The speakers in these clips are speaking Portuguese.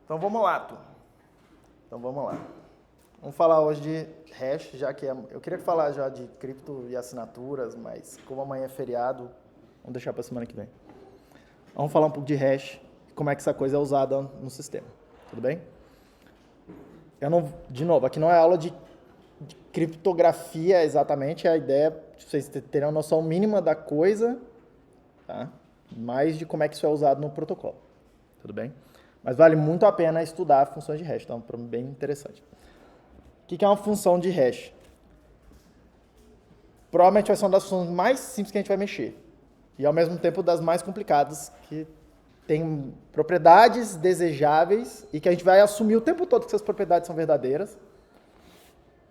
Então vamos lá, turma. Então vamos lá. Vamos falar hoje de hash, já que eu queria falar já de cripto e assinaturas, mas como amanhã é feriado, vamos deixar para semana que vem. Vamos falar um pouco de hash e como é que essa coisa é usada no sistema. Tudo bem? De novo, aqui não é aula de criptografia exatamente, a ideia é vocês terem uma noção mínima da coisa, tá? Mais de como é que isso é usado no protocolo. Tudo bem? Mas vale muito a pena estudar funções de hash, então é bem interessante. O que é uma função de hash? Provavelmente vai ser uma das funções mais simples que a gente vai mexer. E ao mesmo tempo das mais complicadas, que tem propriedades desejáveis e que a gente vai assumir o tempo todo que essas propriedades são verdadeiras.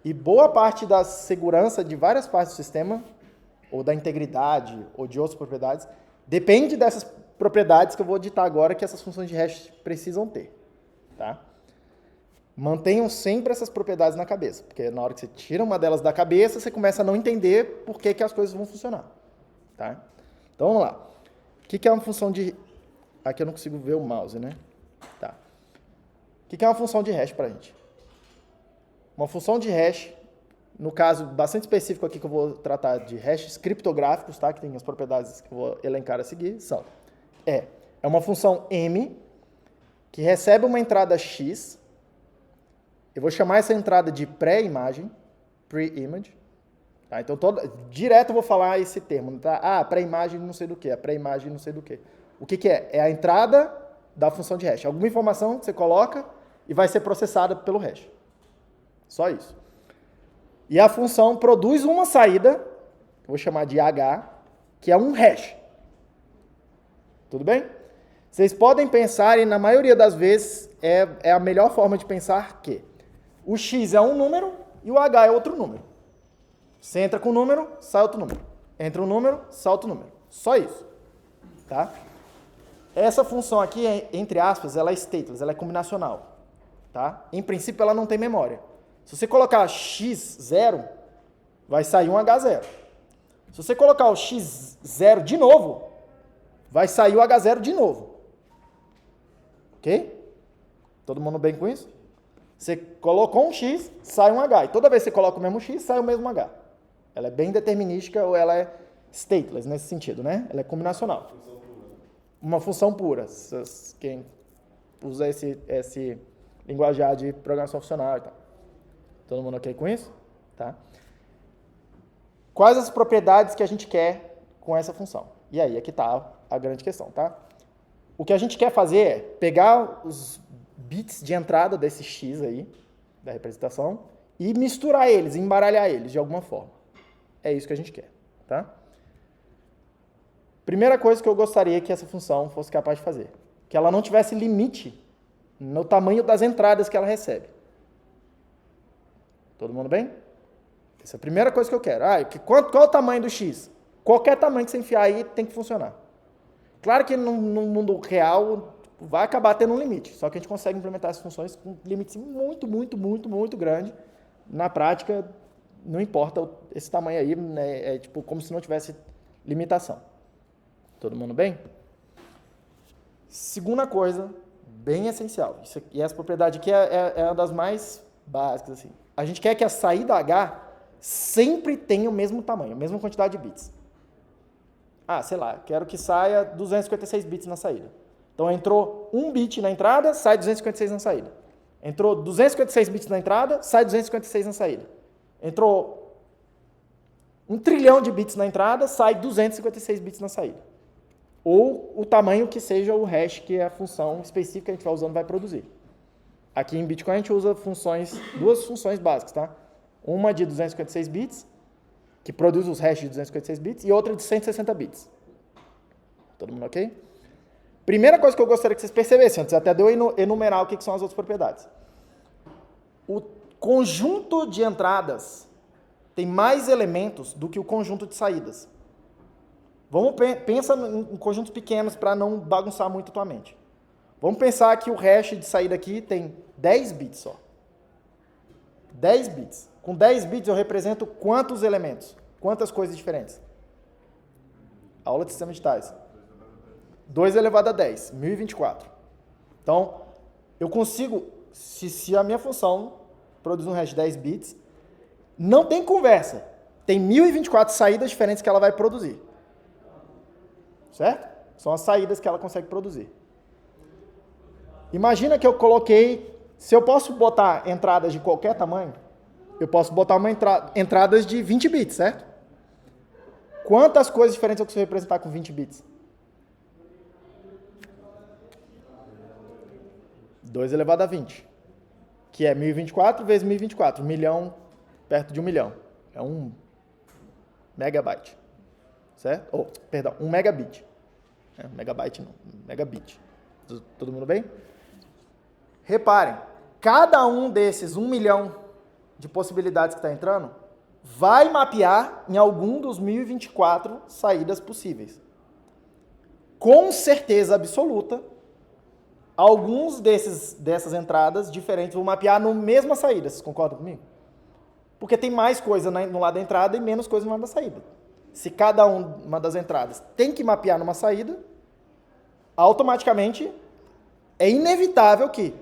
E boa parte da segurança de várias partes do sistema, ou da integridade, ou de outras propriedades, depende dessas propriedades que eu vou ditar agora que essas funções de hash precisam ter. Tá? Mantenham sempre essas propriedades na cabeça, porque na hora que você tira uma delas da cabeça, você começa a não entender por que as coisas vão funcionar. Tá? Então vamos lá. O que é uma função de... Aqui eu não consigo ver o mouse, né? Tá. O que é uma função de hash pra gente? Uma função de hash, no caso bastante específico aqui que eu vou tratar de hashes criptográficos, tá? Que tem as propriedades que eu vou elencar a seguir, são... É uma função M que recebe uma entrada X. Eu vou chamar essa entrada de pré-imagem, pre-image. Tá? Então, direto eu vou falar esse termo. Tá? Pré-imagem não sei do que, a pré-imagem não sei do que. O que é? É a entrada da função de hash. Alguma informação que você coloca e vai ser processada pelo hash. Só isso. E a função produz uma saída, eu vou chamar de H, que é um hash. Tudo bem? Vocês podem pensar, e na maioria das vezes é a melhor forma de pensar que o X é um número e o H é outro número. Você entra com um número, sai outro número. Entra um número, sai outro número. Só isso. Tá? Essa função aqui, entre aspas, ela é stateless, ela é combinacional. Tá? Em princípio, ela não tem memória. Se você colocar x0, vai sair um H0. Se você colocar o x0 de novo, vai sair o H0 de novo. Ok? Todo mundo bem com isso? Você colocou um X, sai um H. E toda vez que você coloca o mesmo X, sai o mesmo H. Ela é bem determinística ou ela é stateless nesse sentido, né? Ela é combinacional. Uma função pura. Quem usa esse linguajar de programação funcional e tal. Todo mundo ok com isso? Tá? Quais as propriedades que a gente quer com essa função? E aí, aqui está a grande questão, tá? O que a gente quer fazer é pegar os bits de entrada desse X aí, da representação, e misturar eles, embaralhar eles de alguma forma. É isso que a gente quer, tá? Primeira coisa que eu gostaria que essa função fosse capaz de fazer, que ela não tivesse limite no tamanho das entradas que ela recebe. Todo mundo bem? Essa é a primeira coisa que eu quero. Qual é o tamanho do X? Qualquer tamanho que você enfiar aí tem que funcionar. Claro que no mundo real vai acabar tendo um limite, só que a gente consegue implementar essas funções com limites muito, muito, muito, muito grande. Na prática, não importa esse tamanho aí, né? É tipo como se não tivesse limitação. Todo mundo bem? Segunda coisa, bem essencial, e essa propriedade aqui é uma das mais básicas, assim. A gente quer que a saída H sempre tenha o mesmo tamanho, a mesma quantidade de bits. Sei lá, quero que saia 256 bits na saída. Então, entrou 1 bit na entrada, sai 256 na saída. Entrou 256 bits na entrada, sai 256 na saída. Entrou 1 trilhão de bits na entrada, sai 256 bits na saída. Ou o tamanho que seja o hash que a função específica que a gente vai usando vai produzir. Aqui em Bitcoin a gente usa duas funções básicas, tá? Uma de 256 bits, que produz os hashes de 256 bits, e outra de 160 bits. Todo mundo ok? Primeira coisa que eu gostaria que vocês percebessem, antes até de eu enumerar o que são as outras propriedades. O conjunto de entradas tem mais elementos do que o conjunto de saídas. Pensa em conjuntos pequenos para não bagunçar muito a tua mente. Vamos pensar que o hash de saída aqui tem 10 bits só. 10 bits. Com 10 bits eu represento quantos elementos? Quantas coisas diferentes? Aula de sistema de tais. 2 elevado a 10, 1024. Então, eu consigo, se a minha função produz um hash de 10 bits, não tem conversa. Tem 1024 saídas diferentes que ela vai produzir. Certo? São as saídas que ela consegue produzir. Imagina que eu coloquei, se eu posso botar entradas de qualquer tamanho, eu posso botar entradas de 20 bits, certo? Quantas coisas diferentes eu consigo representar com 20 bits? 2 elevado a 20, que é 1024 vezes 1024, 1 milhão perto de 1 milhão. É 1 megabyte, certo? Oh, perdão, 1 megabit. Megabyte não, megabit. Todo mundo bem? Reparem, cada um desses 1 milhão de possibilidades que está entrando vai mapear em algum dos 1024 saídas possíveis. Com certeza absoluta, alguns dessas entradas diferentes vão mapear na mesma saída. Vocês concordam comigo? Porque tem mais coisa no lado da entrada e menos coisa no lado da saída. Se cada uma das entradas tem que mapear numa saída, automaticamente é inevitável que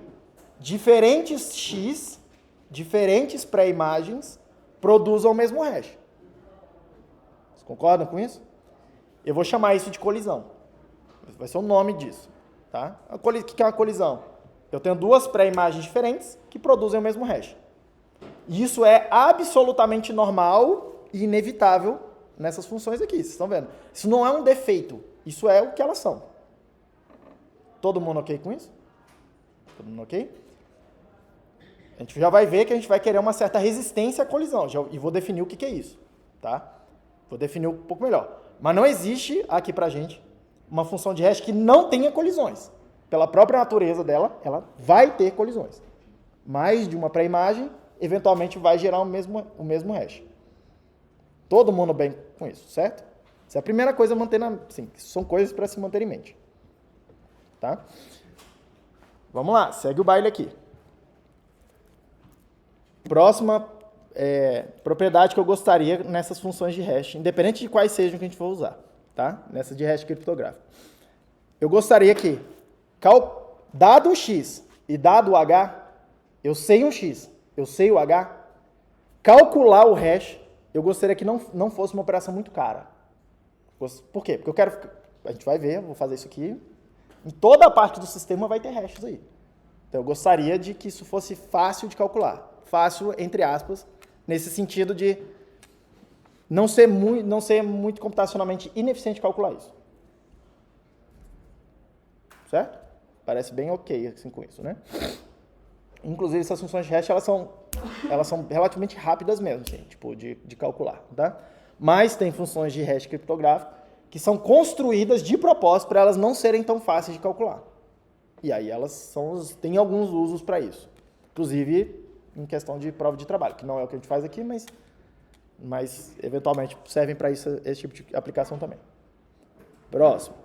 diferentes X, diferentes pré-imagens, produzam o mesmo hash. Vocês concordam com isso? Eu vou chamar isso de colisão. Vai ser o nome disso. Tá? O que é uma colisão? Eu tenho duas pré-imagens diferentes que produzem o mesmo hash. Isso é absolutamente normal e inevitável nessas funções aqui. Vocês estão vendo? Isso não é um defeito. Isso é o que elas são. Todo mundo ok com isso? Todo mundo ok? A gente já vai ver que a gente vai querer uma certa resistência à colisão. E vou definir o que é isso. Tá? Vou definir um pouco melhor. Mas não existe aqui pra gente uma função de hash que não tenha colisões. Pela própria natureza dela, ela vai ter colisões. Mais de uma pré-imagem, eventualmente vai gerar o mesmo hash. Todo mundo bem com isso, certo? Essa é a primeira coisa a manter sim, são coisas para se manter em mente. Tá? Vamos lá, segue o baile aqui. Próxima propriedade que eu gostaria nessas funções de hash, independente de quais sejam que a gente for usar. Tá? Nessa de hash criptográfico. Eu gostaria que, dado o x e dado o h, eu sei um x, eu sei o h, calcular o hash, eu gostaria que não fosse uma operação muito cara. Por quê? Porque a gente vai ver, eu vou fazer isso aqui, em toda a parte do sistema vai ter hashes aí. Então eu gostaria de que isso fosse fácil de calcular. Fácil, entre aspas, nesse sentido de não ser muito computacionalmente ineficiente calcular isso. Certo? Parece bem ok assim com isso, né? Inclusive, essas funções de hash, elas são relativamente rápidas mesmo, assim, tipo, de calcular, tá? Mas tem funções de hash criptográfico que são construídas de propósito para elas não serem tão fáceis de calcular. E aí elas têm alguns usos para isso. Inclusive, em questão de prova de trabalho, que não é o que a gente faz aqui, mas eventualmente servem para isso, esse tipo de aplicação também. Próximo.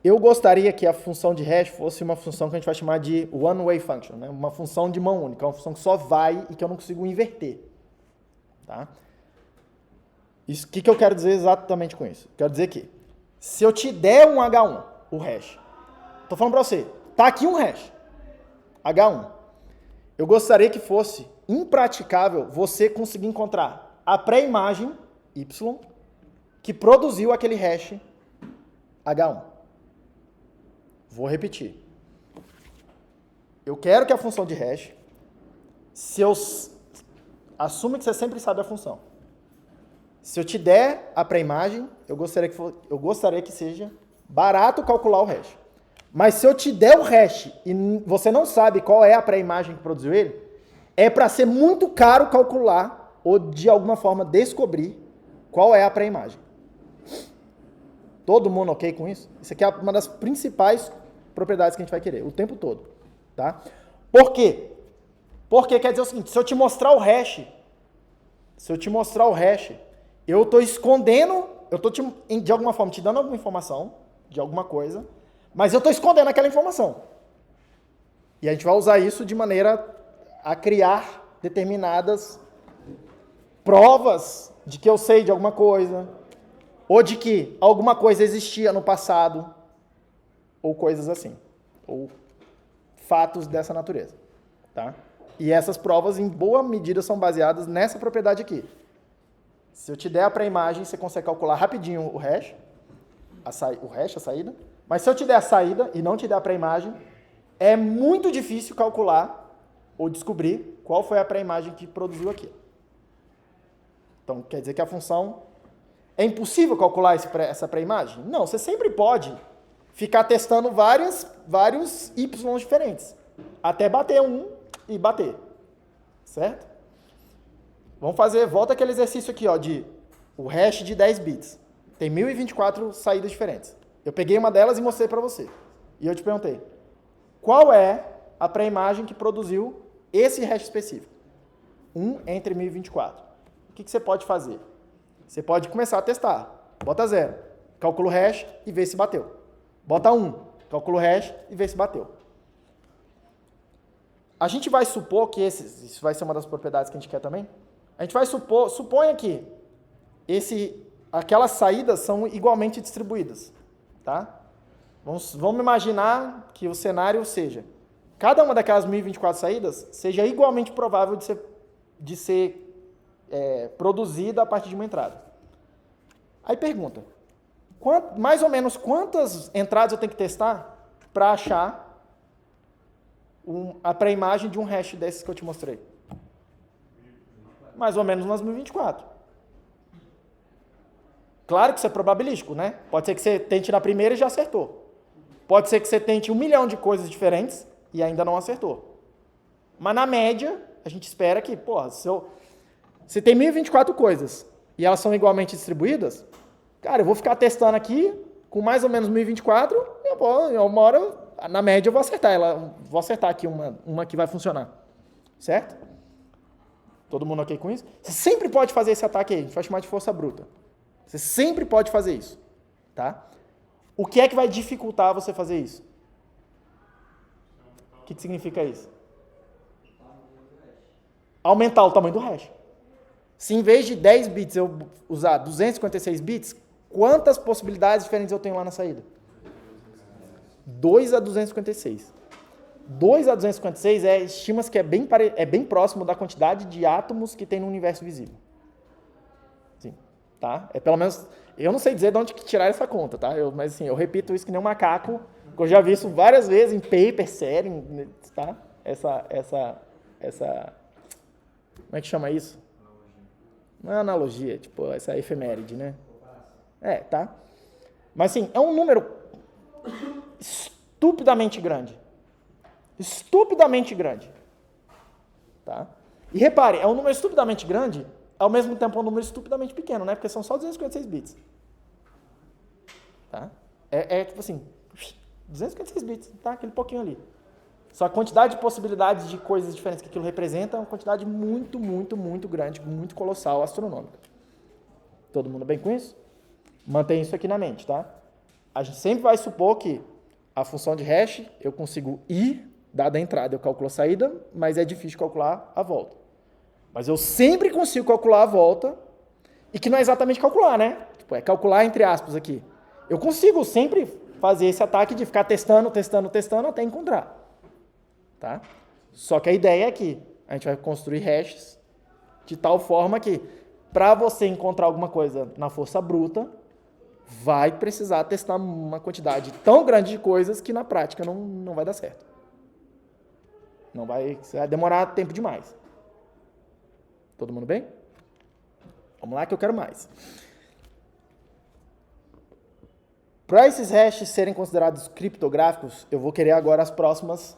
Eu gostaria que a função de hash fosse uma função que a gente vai chamar de one-way function, né? Uma função de mão única, uma função que só vai e que eu não consigo inverter. Tá? O que eu quero dizer exatamente com isso? Quero dizer que, se eu te der um H1, o hash, estou falando para você, tá aqui um hash, H1, eu gostaria que fosse impraticável você conseguir encontrar a pré-imagem Y que produziu aquele hash H1. Vou repetir. Eu quero que a função de hash, assume que você sempre sabe a função. Se eu te der a pré-imagem, eu gostaria que seja barato calcular o hash. Mas se eu te der o hash e você não sabe qual é a pré-imagem que produziu ele, é para ser muito caro calcular ou de alguma forma descobrir qual é a pré-imagem. Todo mundo ok com isso? Isso aqui é uma das principais propriedades que a gente vai querer, o tempo todo. Tá? Por quê? Porque quer dizer o seguinte, se eu te mostrar o hash, eu estou escondendo, eu estou de alguma forma te dando alguma informação de alguma coisa, mas eu estou escondendo aquela informação. E a gente vai usar isso de maneira a criar determinadas provas de que eu sei de alguma coisa, ou de que alguma coisa existia no passado. ou coisas assim, ou fatos dessa natureza, tá? E essas provas, em boa medida, são baseadas nessa propriedade aqui. Se eu te der a pré-imagem, você consegue calcular rapidinho o hash, a saída. Mas se eu te der a saída e não te der a pré-imagem, é muito difícil calcular ou descobrir qual foi a pré-imagem que produziu aqui. Então, quer dizer que a função... É impossível calcular essa pré-imagem? Não, você sempre pode ficar testando vários y diferentes, até bater um e bater, certo? Vamos fazer, volta aquele exercício aqui, ó, de o hash de 10 bits. Tem 1024 saídas diferentes. Eu peguei uma delas e mostrei para você. E eu te perguntei, qual é a pré-imagem que produziu esse hash específico? 1 entre 1024. O que você pode fazer? Você pode começar a testar. Bota 0, calcula o hash e vê se bateu. Bota 1, calcula o hash e vê se bateu. A gente vai supor que isso vai ser uma das propriedades que a gente quer também. A gente vai suponha que aquelas saídas são igualmente distribuídas, tá? Vamos imaginar que o cenário seja, cada uma daquelas 1024 saídas seja igualmente provável de ser produzida a partir de uma entrada. Aí pergunta, mais ou menos quantas entradas eu tenho que testar para achar a pré-imagem de um hash desses que eu te mostrei? Mais ou menos umas 1024. Claro que isso é probabilístico, né? Pode ser que você tente na primeira e já acertou. Pode ser que você tente 1 milhão de coisas diferentes e ainda não acertou. Mas na média, a gente espera que, porra, se tem 1024 coisas e elas são igualmente distribuídas, cara, eu vou ficar testando aqui com mais ou menos 1024 e uma hora, na média, eu vou acertar aqui uma que vai funcionar. Certo? Todo mundo ok com isso? Você sempre pode fazer esse ataque aí, a gente vai chamar de força bruta. Você sempre pode fazer isso, tá? O que é que vai dificultar você fazer isso? O que significa isso? Aumentar o tamanho do hash. Se em vez de 10 bits eu usar 256 bits, quantas possibilidades diferentes eu tenho lá na saída? 2 a 256. 2 a 256 estima-se que é bem próximo da quantidade de átomos que tem no universo visível. Sim, tá? É pelo menos, eu não sei dizer de onde tirar essa conta, tá? Mas assim, eu repito isso que nem um macaco, que eu já vi isso várias vezes em paper, série, tá? Essa, como é que chama isso? Não é analogia, tipo, essa efeméride, né? Tá? Mas assim, é um número estupidamente grande. Estupidamente grande. Tá? E repare, é um número estupidamente grande, ao mesmo tempo é um número estupidamente pequeno, né? Porque são só 256 bits. Tá? Tipo assim, 256 bits, tá? Aquele pouquinho ali. Só a quantidade de possibilidades de coisas diferentes que aquilo representa é uma quantidade muito, muito, muito grande, muito colossal, astronômica. Todo mundo bem com isso? Mantém isso aqui na mente, tá? A gente sempre vai supor que a função de hash, eu consigo ir, dada a entrada, eu calculo a saída, mas é difícil calcular a volta. Mas eu sempre consigo calcular a volta, e que não é exatamente calcular, né? Tipo, é calcular entre aspas aqui. Eu consigo sempre fazer esse ataque de ficar testando até encontrar. Tá? Só que a ideia é que a gente vai construir hashes de tal forma que, para você encontrar alguma coisa na força bruta, vai precisar testar uma quantidade tão grande de coisas que na prática não vai dar certo. Vai demorar tempo demais. Todo mundo bem? Vamos lá que eu quero mais. Para esses hashes serem considerados criptográficos, eu vou querer agora as próximas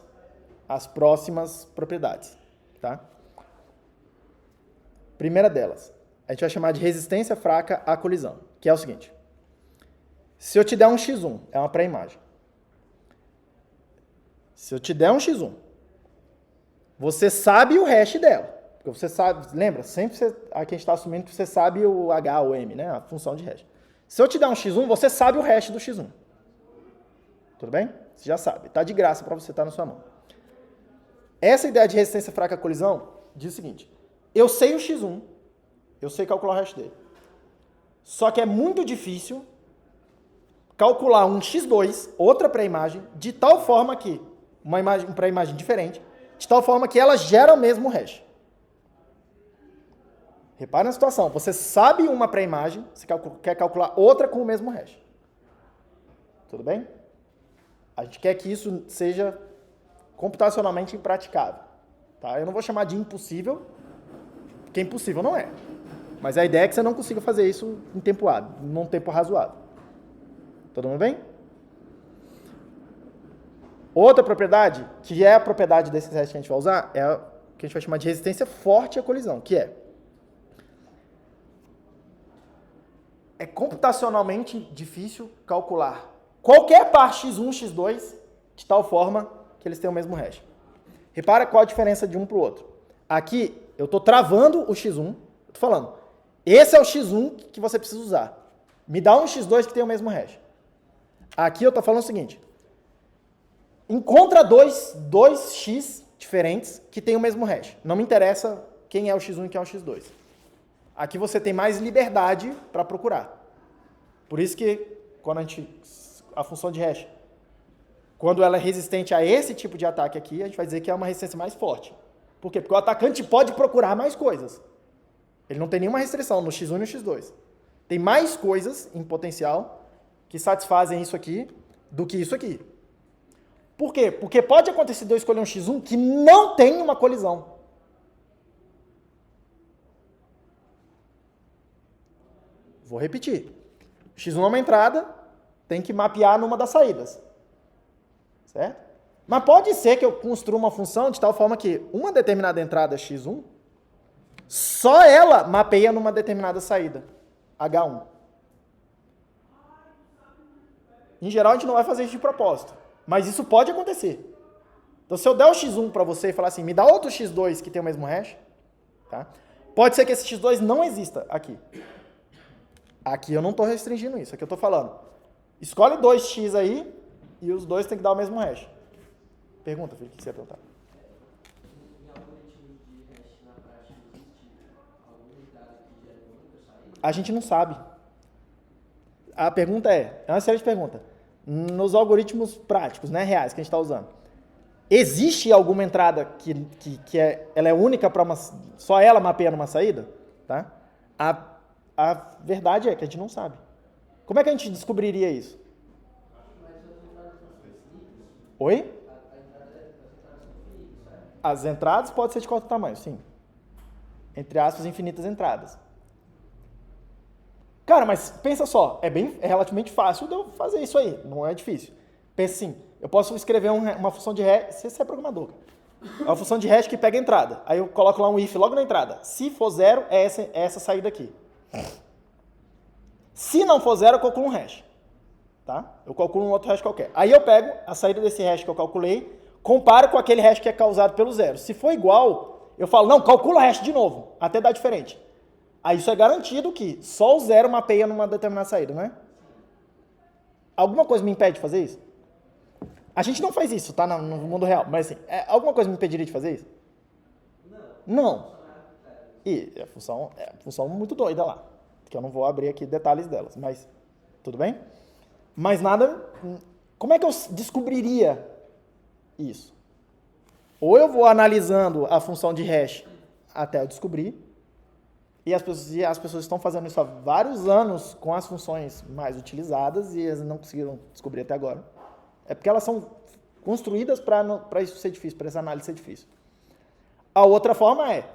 propriedades, tá? Primeira delas, a gente vai chamar de resistência fraca à colisão, que é o seguinte. Se eu te der um x1, é uma pré-imagem. Se eu te der um x1, você sabe o hash dela. Porque você sabe, lembra? Sempre aqui a gente está assumindo que você sabe o H ou M, né? A função de hash. Se eu te der um x1, você sabe o hash do x1. Tudo bem? Você já sabe. Está de graça para você estar na sua mão. Essa ideia de resistência fraca à colisão diz o seguinte. Eu sei o x1, eu sei calcular o hash dele. Só que é muito difícil calcular um x2, outra pré-imagem, de tal forma que, uma pré-imagem diferente, de tal forma que ela gera o mesmo hash. Repare na situação, você sabe uma pré-imagem, você quer calcular outra com o mesmo hash. Tudo bem? A gente quer que isso seja computacionalmente impraticável. Tá? Eu não vou chamar de impossível, porque impossível não é. Mas a ideia é que você não consiga fazer isso em tempo hábil, num tempo razoável. Todo mundo bem? Outra propriedade, que é a propriedade desse teste que a gente vai usar, é o que a gente vai chamar de resistência forte à colisão, que é computacionalmente difícil calcular qualquer par x1, x2 de tal forma que eles tenham o mesmo hash. Repara qual a diferença de um para o outro. Aqui eu estou travando o x1, estou falando, esse é o x1 que você precisa usar. Me dá um x2 que tem o mesmo hash. Aqui eu estou falando o seguinte, encontra dois x diferentes que têm o mesmo hash. Não me interessa quem é o x1 e quem é o x2. Aqui você tem mais liberdade para procurar. Por isso que a função de hash, quando ela é resistente a esse tipo de ataque aqui, a gente vai dizer que é uma resistência mais forte. Por quê? Porque o atacante pode procurar mais coisas. Ele não tem nenhuma restrição no x1 e no x2. Tem mais coisas em potencial que satisfazem isso aqui do que isso aqui. Por quê? Porque pode acontecer de eu escolher um x1 que não tem uma colisão. Vou repetir. X1 é uma entrada, tem que mapear numa das saídas. Certo? Mas pode ser que eu construa uma função de tal forma que uma determinada entrada x1, só ela mapeia numa determinada saída, H1. Em geral, a gente não vai fazer isso de propósito, mas isso pode acontecer. Então, se eu der o x1 para você e falar assim, me dá outro x2 que tem o mesmo hash, tá? Pode ser que esse x2 não exista aqui. Aqui eu não estou restringindo isso, aqui eu estou falando. Escolhe 2x aí e os dois têm que dar o mesmo hash. Pergunta, filho, o que você ia perguntar? Em algoritmos de hash na prática existe alguma entrada que gera outra saída? A gente não sabe. A pergunta é uma excelente pergunta. Nos algoritmos práticos, né, reais, que a gente está usando, existe alguma entrada que ela é única para só ela mapeia numa saída? Tá? A verdade é que a gente não sabe. Como é que a gente descobriria isso? Oi? As entradas podem ser de qualquer tamanho, sim. Entre aspas, infinitas entradas. Cara, mas pensa só, é relativamente fácil de eu fazer isso aí, não é difícil. Pensa assim, eu posso escrever uma função de hash, você é programador, é uma função de hash que pega a entrada, aí eu coloco lá um if logo na entrada. Se for zero, é essa saída aqui. Se não for zero, eu calculo um hash. Tá? Eu calculo um outro hash qualquer. Aí eu pego a saída desse hash que eu calculei, comparo com aquele hash que é causado pelo zero. Se for igual, eu falo, não, calcula o hash de novo, até dar diferente. Aí isso é garantido que só o zero mapeia numa determinada saída, não é? Alguma coisa me impede de fazer isso? A gente não faz isso, tá? No mundo real. Mas assim, alguma coisa me impediria de fazer isso? Não. E é uma função muito doida lá. Que eu não vou abrir aqui detalhes delas. Mas, tudo bem? Mas nada... Como é que eu descobriria isso? Ou eu vou analisando a função de hash até eu descobrir, e as pessoas estão fazendo isso há vários anos com as funções mais utilizadas e elas não conseguiram descobrir até agora. É porque elas são construídas para isso ser difícil, para essa análise ser difícil. A outra forma é,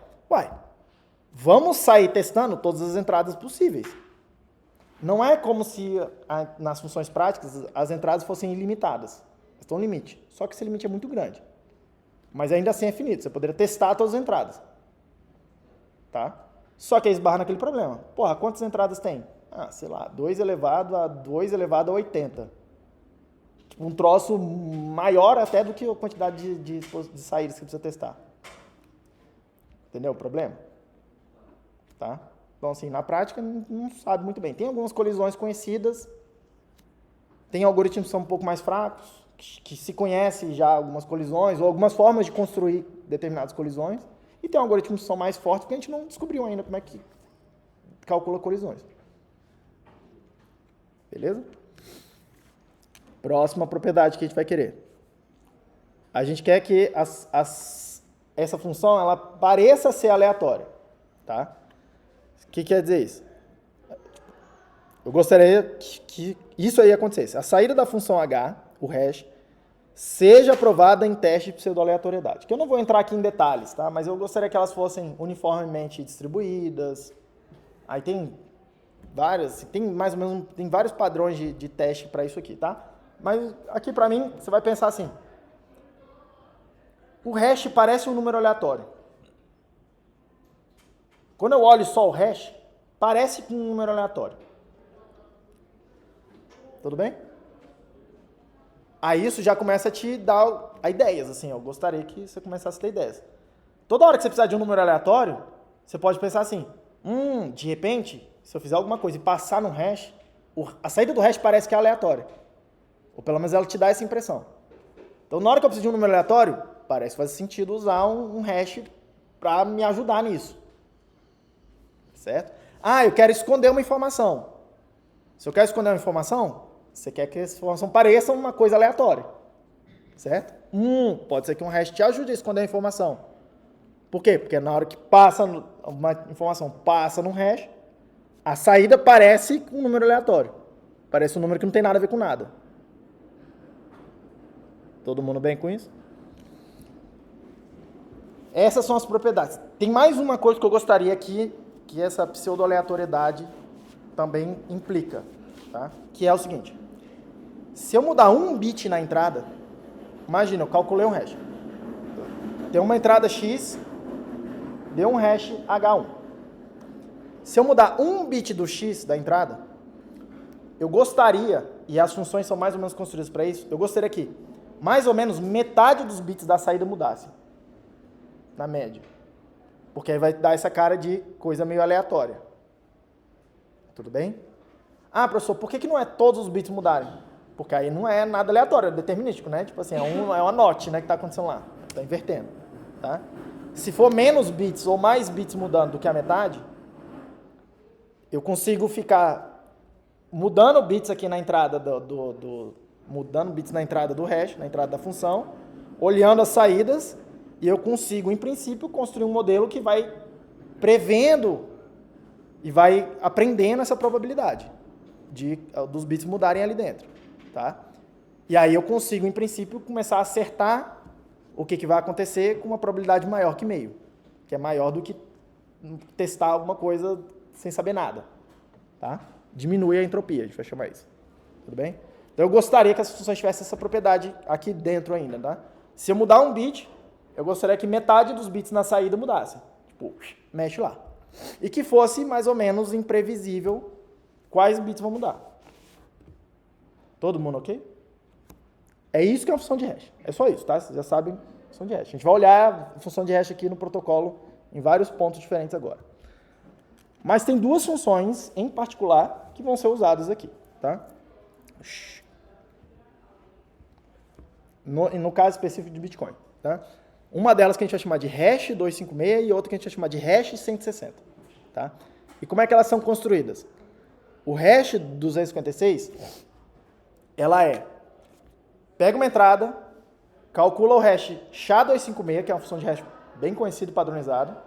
vamos sair testando todas as entradas possíveis. Não é como se nas funções práticas as entradas fossem ilimitadas. Elas estão no limite. Só que esse limite é muito grande. Mas ainda assim é finito. Você poderia testar todas as entradas. Tá? Só que aí esbarra naquele problema. Porra, quantas entradas tem? Sei lá, 2 elevado a 2 elevado a 80. Tipo, um troço maior até do que a quantidade de saídas que precisa testar. Entendeu o problema? Tá? Então, assim, na prática, não sabe muito bem. Tem algumas colisões conhecidas, tem algoritmos que são um pouco mais fracos, que se conhece já algumas colisões, ou algumas formas de construir determinadas colisões, e tem algoritmos que são mais fortes, porque a gente não descobriu ainda como é que calcula colisões. Beleza? Próxima propriedade que a gente vai querer. A gente quer que essa função ela pareça ser aleatória. Tá? O que quer dizer isso? Eu gostaria que isso aí acontecesse. A saída da função h, o hash, seja aprovada em teste de pseudo-aleatoriedade. Que eu não vou entrar aqui em detalhes, tá? Mas eu gostaria que elas fossem uniformemente distribuídas. Aí tem várias, tem mais ou menos, tem vários padrões de teste para isso aqui, tá? Mas aqui para mim, você vai pensar assim. O hash parece um número aleatório. Quando eu olho só o hash, parece um número aleatório. Tudo bem? Aí isso já começa a te dar ideias, assim, eu gostaria que você começasse a ter ideias. Toda hora que você precisar de um número aleatório, você pode pensar assim, de repente, se eu fizer alguma coisa e passar no hash, a saída do hash parece que é aleatória. Ou pelo menos ela te dá essa impressão. Então, na hora que eu preciso de um número aleatório, parece fazer sentido usar um hash para me ajudar nisso. Certo? Eu quero esconder uma informação. Se eu quero esconder uma informação, você quer que essa informação pareça uma coisa aleatória. Certo? Pode ser que um hash te ajude a esconder a informação. Por quê? Porque na hora que passa uma informação passa num hash, a saída parece um número aleatório. Parece um número que não tem nada a ver com nada. Todo mundo bem com isso? Essas são as propriedades. Tem mais uma coisa que eu gostaria que essa pseudo-aleatoriedade também implica, tá? Que é o seguinte. Se eu mudar um bit na entrada, imagina, eu calculei um hash. Tem uma entrada x, deu um hash H1. Se eu mudar um bit do x da entrada, eu gostaria, e as funções são mais ou menos construídas para isso, eu gostaria que mais ou menos metade dos bits da saída mudasse, na média. Porque aí vai dar essa cara de coisa meio aleatória. Tudo bem? Professor, por que não é todos os bits mudarem? Porque aí não é nada aleatório, é determinístico, né? Tipo assim, é uma note, né, que está acontecendo lá. Está invertendo, tá? Se for menos bits ou mais bits mudando do que a metade, eu consigo ficar mudando bits aqui na entrada mudando bits na entrada do hash, na entrada da função, olhando as saídas, e eu consigo, em princípio, construir um modelo que vai prevendo e vai aprendendo essa probabilidade dos bits mudarem ali dentro, tá? E aí eu consigo, em princípio, começar a acertar o que vai acontecer com uma probabilidade maior que meio, que é maior do que testar alguma coisa sem saber nada, tá? Diminui a entropia, a gente vai chamar isso. Tudo bem? Então eu gostaria que as funções tivessem essa propriedade aqui dentro ainda, tá? Se eu mudar um bit, eu gostaria que metade dos bits na saída mudasse. Tipo, mexe lá. E que fosse mais ou menos imprevisível quais bits vão mudar. Todo mundo ok? É isso que é uma função de hash. É só isso, tá? Vocês já sabem a função de hash. A gente vai olhar a função de hash aqui no protocolo em vários pontos diferentes agora. Mas tem duas funções em particular que vão ser usadas aqui, tá? No caso específico de Bitcoin, tá? Uma delas que a gente vai chamar de hash 256 e outra que a gente vai chamar de hash 160, tá? E como é que elas são construídas? O hash 256, ela pega uma entrada, calcula o hash SHA-256, que é uma função de hash bem conhecida e padronizada,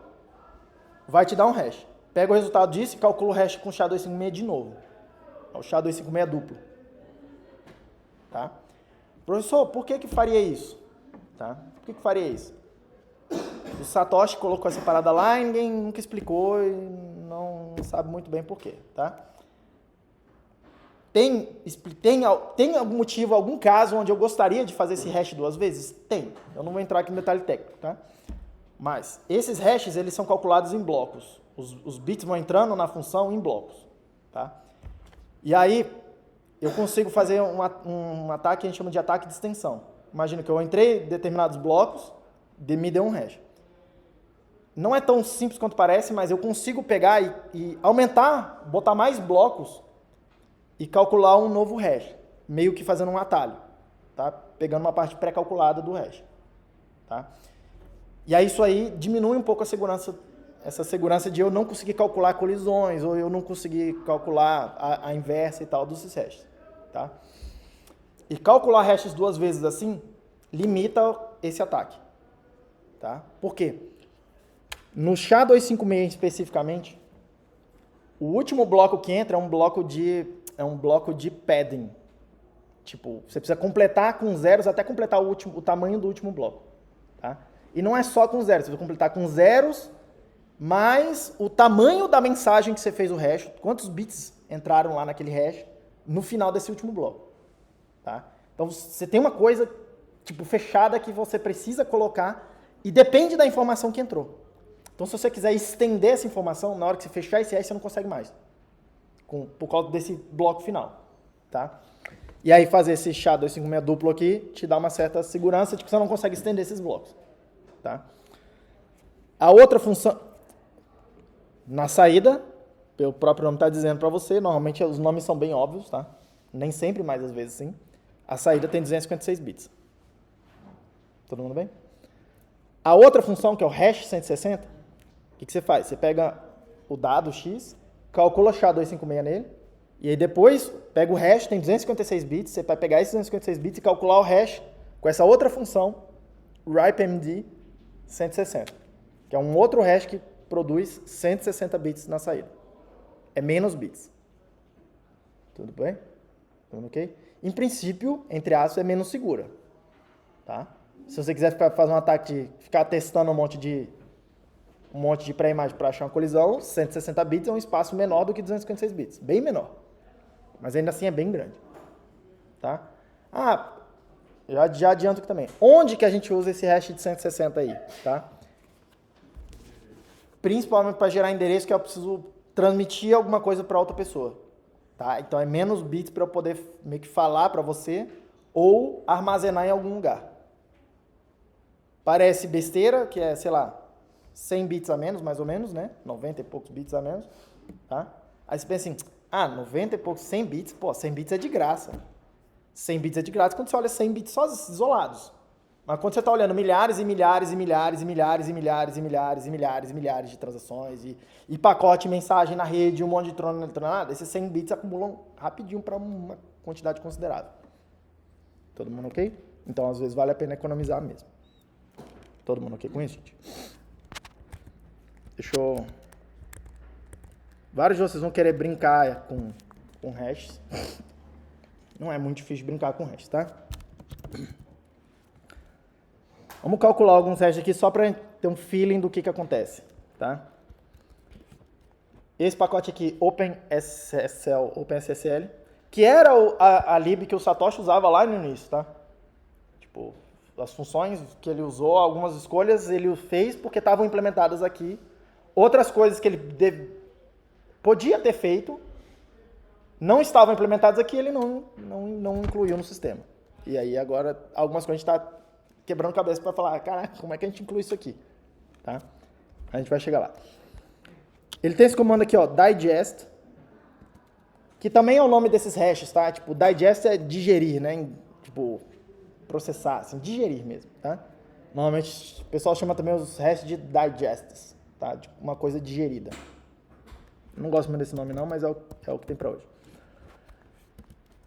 vai te dar um hash. Pega o resultado disso e calcula o hash com SHA-256 de novo. O SHA-256 é duplo. Tá? Professor, por que faria isso? Tá? Por que faria isso? O Satoshi colocou essa parada lá e ninguém nunca explicou e não sabe muito bem por quê. Tá? Tem algum motivo, algum caso onde eu gostaria de fazer esse hash duas vezes? Tem. Eu não vou entrar aqui no detalhe técnico, tá? Mas esses hashes, eles são calculados em blocos. Os bits vão entrando na função em blocos, tá? E aí, eu consigo fazer um ataque que a gente chama de ataque de extensão. Imagina que eu entrei em determinados blocos, me deu um hash. Não é tão simples quanto parece, mas eu consigo pegar e aumentar, botar mais blocos e calcular um novo hash, meio que fazendo um atalho, tá? Pegando uma parte pré-calculada do hash, tá? E aí isso aí diminui um pouco a segurança, essa segurança de eu não conseguir calcular colisões ou eu não conseguir calcular a inversa e tal dos hashes, tá? E calcular hashes 2 vezes assim limita esse ataque. Tá? Por quê? No SHA-256 especificamente, o último bloco que entra é um bloco de padding. Tipo, você precisa completar com zeros até completar o tamanho do último bloco. Tá? E não é só com zeros, você vai completar com zeros mais o tamanho da mensagem que você fez o hash, quantos bits entraram lá naquele hash no final desse último bloco. Tá? Então você tem uma coisa tipo fechada que você precisa colocar e depende da informação que entrou. Então se você quiser estender essa informação, na hora que você fechar esse hash, você não consegue mais. Por causa desse bloco final. Tá? E aí fazer esse SHA-256 duplo aqui te dá uma certa segurança de que você não consegue estender esses blocos. Tá? A outra função, na saída, o próprio nome está dizendo para você, normalmente os nomes são bem óbvios, tá? Nem sempre, mas às vezes sim. A saída tem 256 bits. Todo mundo bem? A outra função, que é o hash 160, o que você faz? Você pega o dado X, calcula SHA-256 nele, e aí depois pega o hash, tem 256 bits, você vai pegar esses 256 bits e calcular o hash com essa outra função, RIPEMD 160, que é um outro hash que produz 160 bits na saída. É menos bits. Tudo bem? Tudo ok? Em princípio, entre aspas, é menos segura. Tá? Se você quiser fazer um ataque de ficar testando um monte de pré-imagem para achar uma colisão, 160 bits é um espaço menor do que 256 bits. Bem menor. Mas ainda assim é bem grande. Tá? Já adianto aqui também. Onde que a gente usa esse hash de 160 aí? Tá? Principalmente para gerar endereço que eu preciso transmitir alguma coisa para outra pessoa. Tá? Então é menos bits para eu poder meio que falar para você ou armazenar em algum lugar. Parece besteira, que é, sei lá, 100 bits a menos, mais ou menos, né? 90 e poucos bits a menos. Tá? Aí você pensa assim, 90 e poucos, 100 bits, pô, 100 bits é de graça. 100 bits é de graça quando você olha 100 bits só isolados. Mas quando você está olhando milhares e milhares e milhares e milhares e milhares e milhares e milhares e milhares de transações e pacote, mensagem na rede, um monte de trono, esses 100 bits acumulam rapidinho para uma quantidade considerável. Todo mundo ok? Então, às vezes, vale a pena economizar mesmo. Todo mundo ok com isso, gente? Vários de vocês vão querer brincar com hashes. Não é muito difícil brincar com hashes, tá? Vamos calcular alguns hashes aqui só para ter um feeling do que acontece, tá? Esse pacote aqui, OpenSSL, que era a lib que o Satoshi usava lá no início, tá? Tipo, as funções que ele usou, algumas escolhas ele fez porque estavam implementadas aqui. Outras coisas que ele podia ter feito não estavam implementadas aqui, ele não incluiu no sistema. E aí agora algumas coisas a gente está quebrando cabeça para falar, caraca, como é que a gente inclui isso aqui? Tá? A gente vai chegar lá. Ele tem esse comando aqui, ó, digest, que também é o nome desses hashes, tá? Tipo, digest é digerir, né? Tipo, processar, assim, digerir mesmo, tá? Normalmente o pessoal chama também os hashes de digests, tá? Tipo, uma coisa digerida. Não gosto muito desse nome não, mas é o que tem para hoje.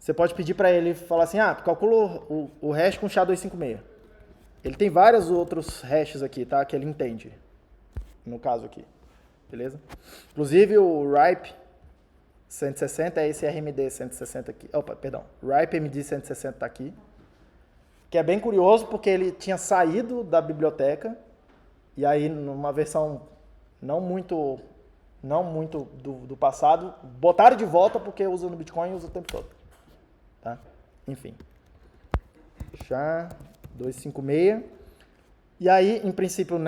Você pode pedir para ele falar assim, calcula o hash com SHA-256. Ele tem vários outros hashes aqui, tá? Que ele entende. No caso aqui. Beleza? Inclusive o RIPE 160 é esse RMD 160 aqui. Opa, perdão. RIPE MD 160 tá aqui. Que é bem curioso porque ele tinha saído da biblioteca e aí numa versão não muito do passado, botaram de volta porque usa no Bitcoin e usa o tempo todo. Tá? Enfim. SHA-256. E aí, em princípio,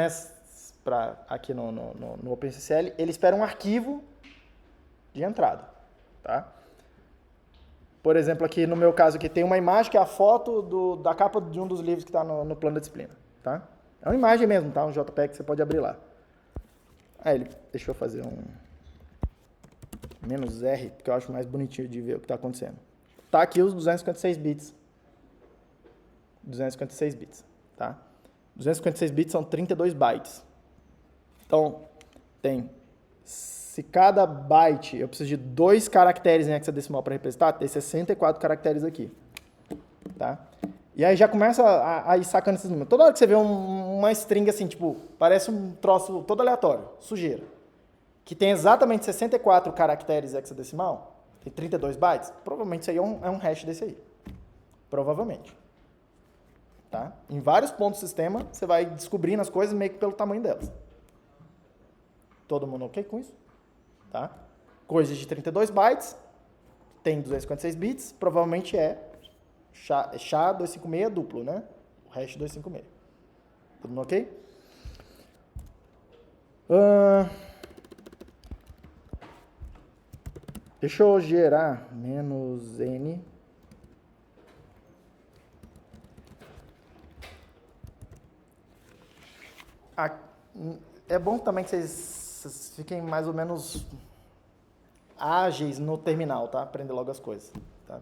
aqui no OpenSSL, ele espera um arquivo de entrada. Tá? Por exemplo, aqui no meu caso, aqui tem uma imagem que é a foto da capa de um dos livros que está no plano da disciplina. Tá? É uma imagem mesmo, tá? Um JPEG que você pode abrir lá. Deixa eu fazer um -R, porque eu acho mais bonitinho de ver o que está acontecendo. Tá aqui os 256 bits. 256 bits, tá? 256 bits são 32 bytes. Então, se cada byte eu preciso de 2 caracteres em hexadecimal para representar, tem 64 caracteres aqui. tá? E aí já começa a ir sacando esses números. Toda hora que você vê uma string assim, tipo, parece um troço todo aleatório, sujeira, que tem exatamente 64 caracteres hexadecimal, tem 32 bytes, provavelmente isso aí é um hash desse aí. Provavelmente. Tá? Em vários pontos do sistema, você vai descobrindo as coisas meio que pelo tamanho delas. Todo mundo ok com isso? Tá? Coisas de 32 bytes, tem 256 bits, provavelmente é SHA-256 duplo, né? O hash 256. Todo mundo ok? Deixa eu gerar -n. É bom também que vocês fiquem mais ou menos ágeis no terminal, tá? Aprender logo as coisas. Tá?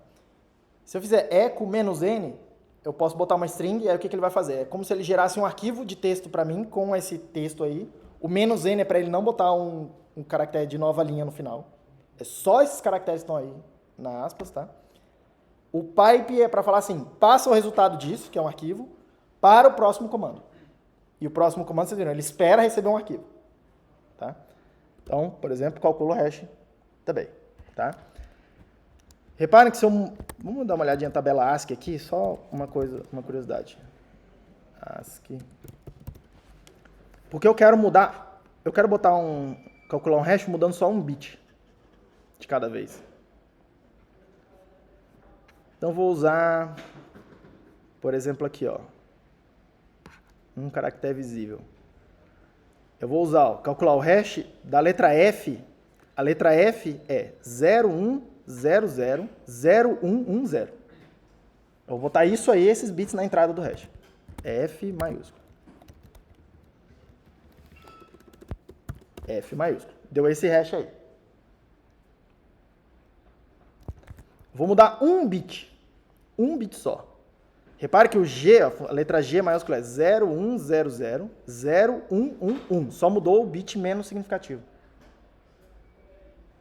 Se eu fizer echo -n, eu posso botar uma string, e aí o que ele vai fazer? É como se ele gerasse um arquivo de texto para mim com esse texto aí. O -n é para ele não botar um caractere de nova linha no final. É só esses caracteres que estão aí na aspas, tá? O pipe é para falar assim, passa o resultado disso, que é um arquivo, para o próximo comando. E o próximo comando, vocês viram, ele espera receber um arquivo. Tá? Então, por exemplo, calcula o hash também. Tá? Reparem que se eu... Vamos dar uma olhadinha na tabela ASCII aqui, só uma coisa, uma curiosidade. ASCII. Porque eu quero mudar... Eu quero botar calcular um hash mudando só um bit de cada vez. Então, vou usar, por exemplo, aqui, ó, um caractere visível. Eu vou usar, ó, calcular o hash da letra F. A letra F é 01000110. Eu vou botar isso aí, esses bits na entrada do hash. F maiúsculo. F maiúsculo. Deu esse hash aí. Vou mudar um bit só. Repare que o G, a letra G maiúscula é 01000111. Só mudou o bit menos significativo.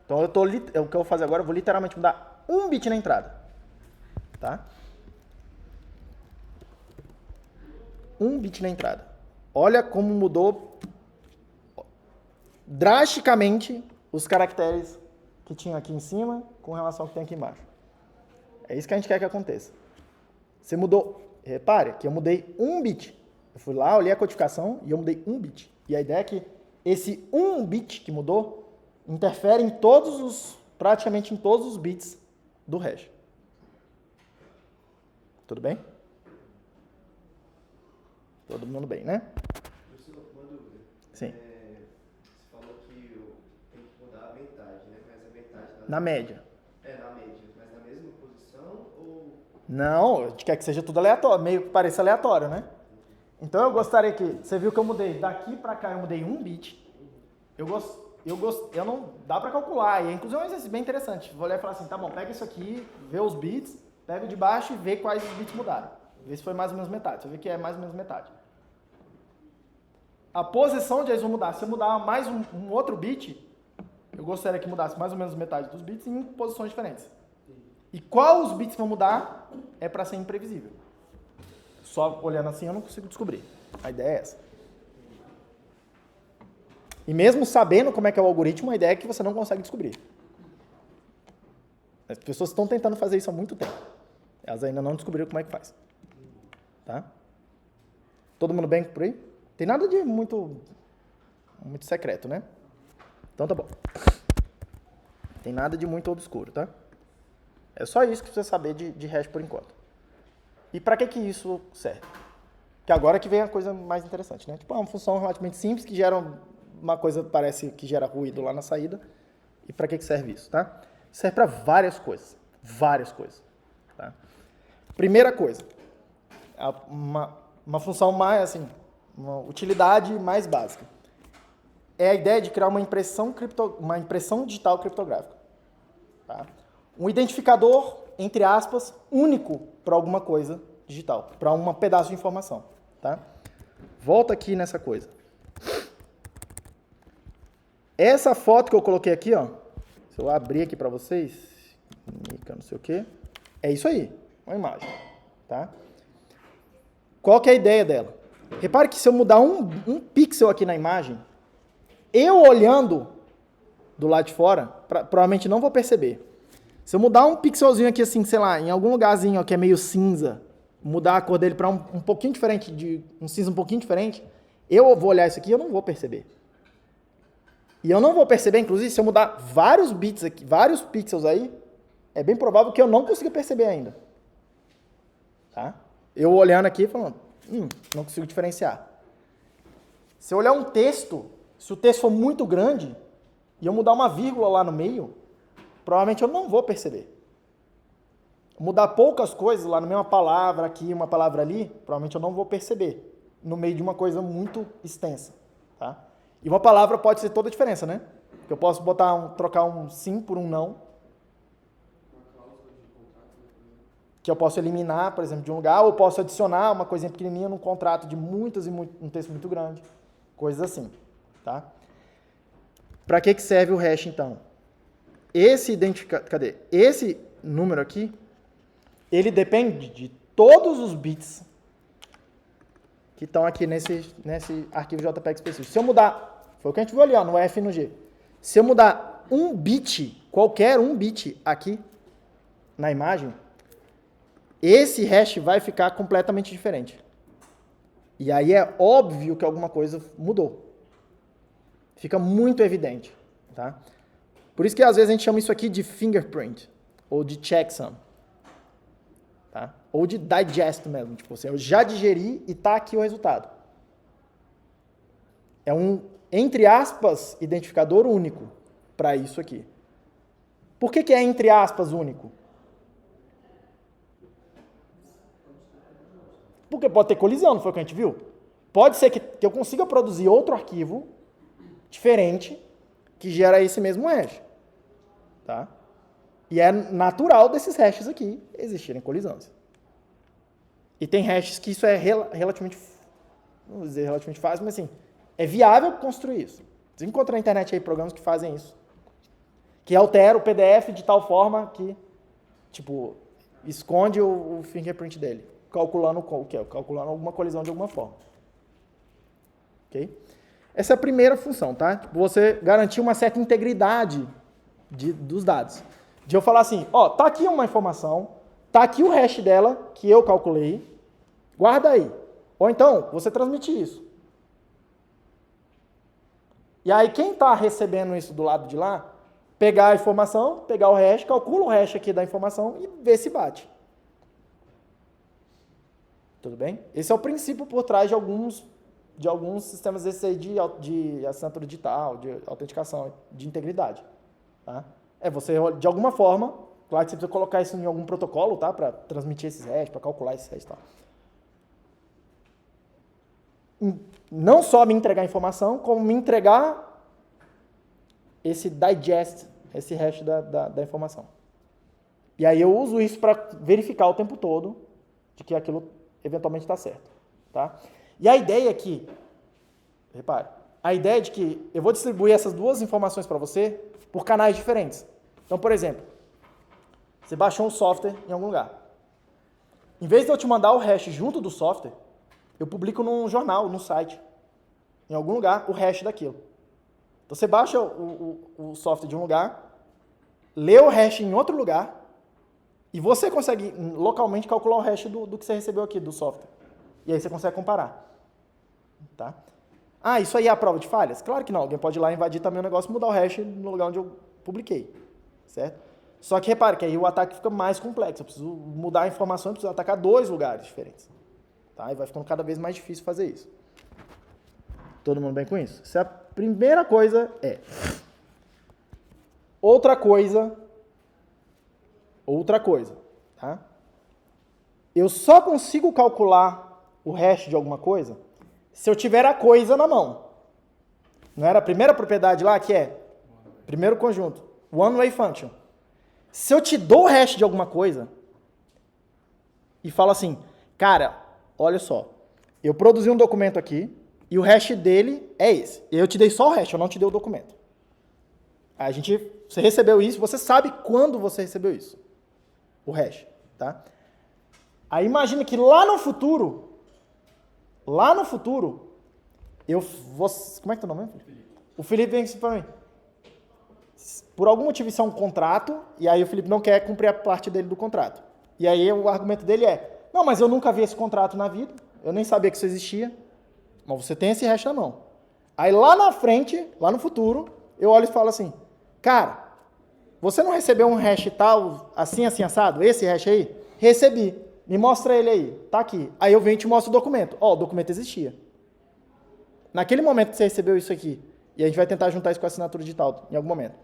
Então, o que eu vou fazer agora, eu vou literalmente mudar um bit na entrada. Tá? Um bit na entrada. Olha como mudou drasticamente os caracteres que tinha aqui em cima com relação ao que tem aqui embaixo. É isso que a gente quer que aconteça. Você mudou, repare que eu mudei um bit. Eu fui lá, olhei a codificação e eu mudei um bit. E a ideia é que esse um bit que mudou interfere em praticamente em todos os bits do hash. Tudo bem? Todo mundo bem, né? Uma dúvida. Sim. Você falou que tem que mudar a metade, né? Mas a metade... Na média. Na média. Mas na mesma posição ou... Não, a gente quer que seja tudo aleatório, meio que pareça aleatório, né? Então eu gostaria que... Você viu que eu mudei daqui pra cá, eu mudei um bit. Eu não... Dá pra calcular, e inclusive é um exercício bem interessante. Vou olhar e falar assim, tá bom, pega isso aqui, vê os bits, pega o de baixo e vê quais os bits mudaram. Vê se foi mais ou menos metade. Você vê que é mais ou menos metade. A posição de eles vão mudar. Se eu mudar mais um outro bit, eu gostaria que mudasse mais ou menos metade dos bits em posições diferentes. E qual os bits vão mudar é para ser imprevisível. Só olhando assim eu não consigo descobrir. A ideia é essa. E mesmo sabendo como é que é o algoritmo, a ideia é que você não consegue descobrir. As pessoas estão tentando fazer isso há muito tempo. Elas ainda não descobriram como é que faz. Tá? Todo mundo bem por aí? Tem nada de muito secreto, né? Então tá bom. Tem nada de muito obscuro, tá? É só isso que precisa saber de hash por enquanto. E para que isso serve? Que agora que vem a coisa mais interessante, né? Tipo, é uma função relativamente simples que gera uma coisa, parece que gera ruído lá na saída. E para que serve isso, tá? Serve para várias coisas. Várias coisas. Tá? Primeira coisa. Uma função mais, assim, uma utilidade mais básica. É a ideia de criar uma impressão digital criptográfica. Tá? Um identificador, entre aspas, único para alguma coisa digital, para um pedaço de informação. Tá? Volta aqui nessa coisa. Essa foto que eu coloquei aqui, ó, se eu abrir aqui para vocês, não sei o quê, é isso aí, uma imagem. Tá? Qual que é a ideia dela? Repare que se eu mudar um pixel aqui na imagem, eu olhando do lado de fora, provavelmente não vou perceber. Se eu mudar um pixelzinho aqui assim, sei lá, em algum lugarzinho ó, que é meio cinza, mudar a cor dele para um pouquinho diferente, um cinza um pouquinho diferente, eu vou olhar isso aqui e eu não vou perceber. E eu não vou perceber, inclusive, se eu mudar vários bits aqui, vários pixels aí, é bem provável que eu não consiga perceber ainda. Tá? Eu olhando aqui falando, não consigo diferenciar. Se eu olhar um texto, se o texto for muito grande, e eu mudar uma vírgula lá no meio, provavelmente eu não vou perceber. Mudar poucas coisas lá na mesma palavra aqui, uma palavra ali, provavelmente eu não vou perceber. No meio de uma coisa muito extensa. Tá? E uma palavra pode ser toda a diferença, né? Porque eu posso trocar um sim por um não. Que eu posso eliminar, por exemplo, de um lugar, ou eu posso adicionar uma coisinha pequenininha num contrato de um texto muito grande. Coisas assim. Tá? Para que serve o hash, então? Esse número aqui, ele depende de todos os bits que estão aqui nesse arquivo JPEG específico. Se eu mudar, foi o que a gente viu ali, ó, no F e no G. Se eu mudar um bit, qualquer um bit aqui na imagem, esse hash vai ficar completamente diferente. E aí é óbvio que alguma coisa mudou. Fica muito evidente. Tá? Por isso que às vezes a gente chama isso aqui de fingerprint, ou de checksum. Tá? Ou de digest mesmo. Tipo assim, eu já digeri e está aqui o resultado. É um, entre aspas, identificador único para isso aqui. Por que é entre aspas único? Porque pode ter colisão, não foi o que a gente viu? Pode ser que eu consiga produzir outro arquivo diferente que gera esse mesmo hash. Tá? E é natural desses hashes aqui existirem colisões. E tem hashes que isso é relativamente, não vou dizer relativamente fácil, mas assim, é viável construir isso. Você encontra na internet aí programas que fazem isso. Que altera o PDF de tal forma que, tipo, esconde o fingerprint dele. Calculando o que é? Calculando alguma colisão de alguma forma. Ok? Essa é a primeira função, tá? Você garantir uma certa integridade dos dados. De eu falar assim, ó, tá aqui uma informação, tá aqui o hash dela, que eu calculei, guarda aí. Ou então, você transmitir isso. E aí, quem está recebendo isso do lado de lá, pegar a informação, pegar o hash, calcula o hash aqui da informação e vê se bate. Tudo bem? Esse é o princípio por trás de alguns sistemas desses aí de assinatura digital, de autenticação, de integridade. Tá? É você, de alguma forma, claro que você precisa colocar isso em algum protocolo, tá? Para transmitir esses hashes, para calcular esses hashes e tal. Não só me entregar a informação, como me entregar esse digest, esse hash da informação. E aí eu uso isso para verificar o tempo todo de que aquilo eventualmente está certo. Tá? E a ideia aqui, repare, a ideia é de que eu vou distribuir essas duas informações para você por canais diferentes. Então, por exemplo, você baixou um software em algum lugar. Em vez de eu te mandar o hash junto do software, eu publico num jornal, num site, em algum lugar, o hash daquilo. Então, você baixa o software de um lugar, lê o hash em outro lugar, e você consegue localmente calcular o hash do que você recebeu aqui do software. E aí você consegue comparar. Tá? Ah, isso aí é a prova de falhas? Claro que não. Alguém pode ir lá invadir também o negócio e mudar o hash no lugar onde eu publiquei. Certo? Só que repare que aí o ataque fica mais complexo. Eu preciso mudar a informação, eu preciso atacar 2 lugares diferentes. Tá? E vai ficando cada vez mais difícil fazer isso. Todo mundo bem com isso? Essa é a primeira coisa. Outra coisa. Tá? Eu só consigo calcular o hash de alguma coisa se eu tiver a coisa na mão. Não era a primeira propriedade lá, que é primeiro conjunto, one-way function. Se eu te dou o hash de alguma coisa e falo assim, cara, olha só, eu produzi um documento aqui e o hash dele é esse. E eu te dei só o hash, eu não te dei o documento. Você recebeu isso, você sabe quando você recebeu isso. O hash, tá? Aí imagina que lá no futuro, eu vou... Como é que é o nome, Felipe? O Felipe vem assim pra mim. Por algum motivo isso é um contrato, e aí o Felipe não quer cumprir a parte dele do contrato. E aí o argumento dele é, não, mas eu nunca vi esse contrato na vida, eu nem sabia que isso existia, mas você tem esse hash na mão. Aí lá na frente, lá no futuro, eu olho e falo assim, cara, você não recebeu um hash tal, assim, assim, assado, esse hash aí? Recebi. Me mostra ele aí. Tá aqui. Aí eu venho e te mostro o documento. Ó, o documento existia. Naquele momento que você recebeu isso aqui, e a gente vai tentar juntar isso com a assinatura digital em algum momento.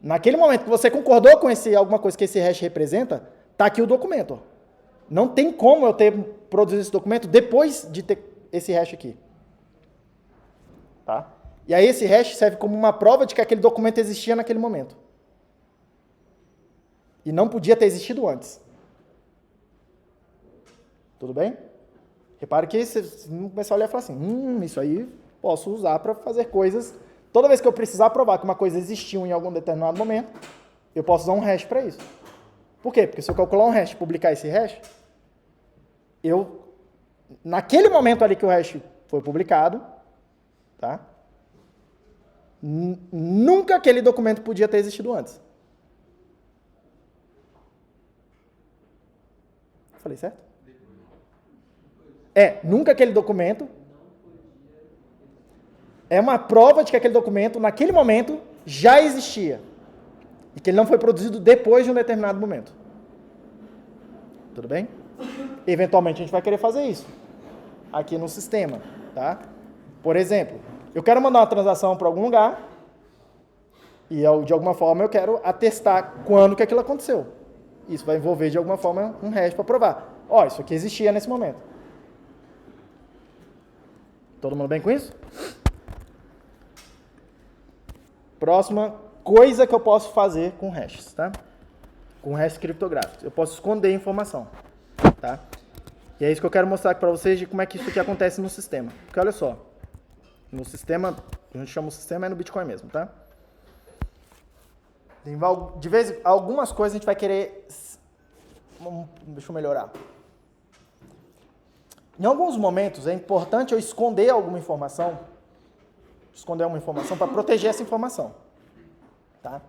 Naquele momento que você concordou com alguma coisa que esse hash representa, tá aqui o documento. Ó. Não tem como eu ter produzido esse documento depois de ter esse hash aqui. Tá? E aí esse hash serve como uma prova de que aquele documento existia naquele momento. E não podia ter existido antes. Tudo bem? Repare que você começa a olhar e falar assim, isso aí posso usar para fazer coisas. Toda vez que eu precisar provar que uma coisa existiu em algum determinado momento, eu posso usar um hash para isso. Por quê? Porque se eu calcular um hash e publicar esse hash, naquele momento ali que o hash foi publicado, tá? Nunca aquele documento podia ter existido antes. Falei certo? Nunca aquele documento é uma prova de que aquele documento, naquele momento, já existia. E que ele não foi produzido depois de um determinado momento. Tudo bem? Eventualmente a gente vai querer fazer isso aqui no sistema, tá? Por exemplo, eu quero mandar uma transação para algum lugar e de alguma forma eu quero atestar quando que aquilo aconteceu. Isso vai envolver de alguma forma um hash para provar. Ó, isso aqui existia nesse momento. Todo mundo bem com isso? Próxima coisa que eu posso fazer com hashes, tá? Com hashes criptográficos. Eu posso esconder informação, tá? E é isso que eu quero mostrar aqui para vocês de como é que isso aqui acontece no sistema. Porque olha só, no sistema, a gente chama o sistema no Bitcoin mesmo, tá? De vez algumas coisas a gente vai querer... Deixa eu melhorar. Em alguns momentos é importante eu esconder alguma informação, para proteger essa informação. Tá?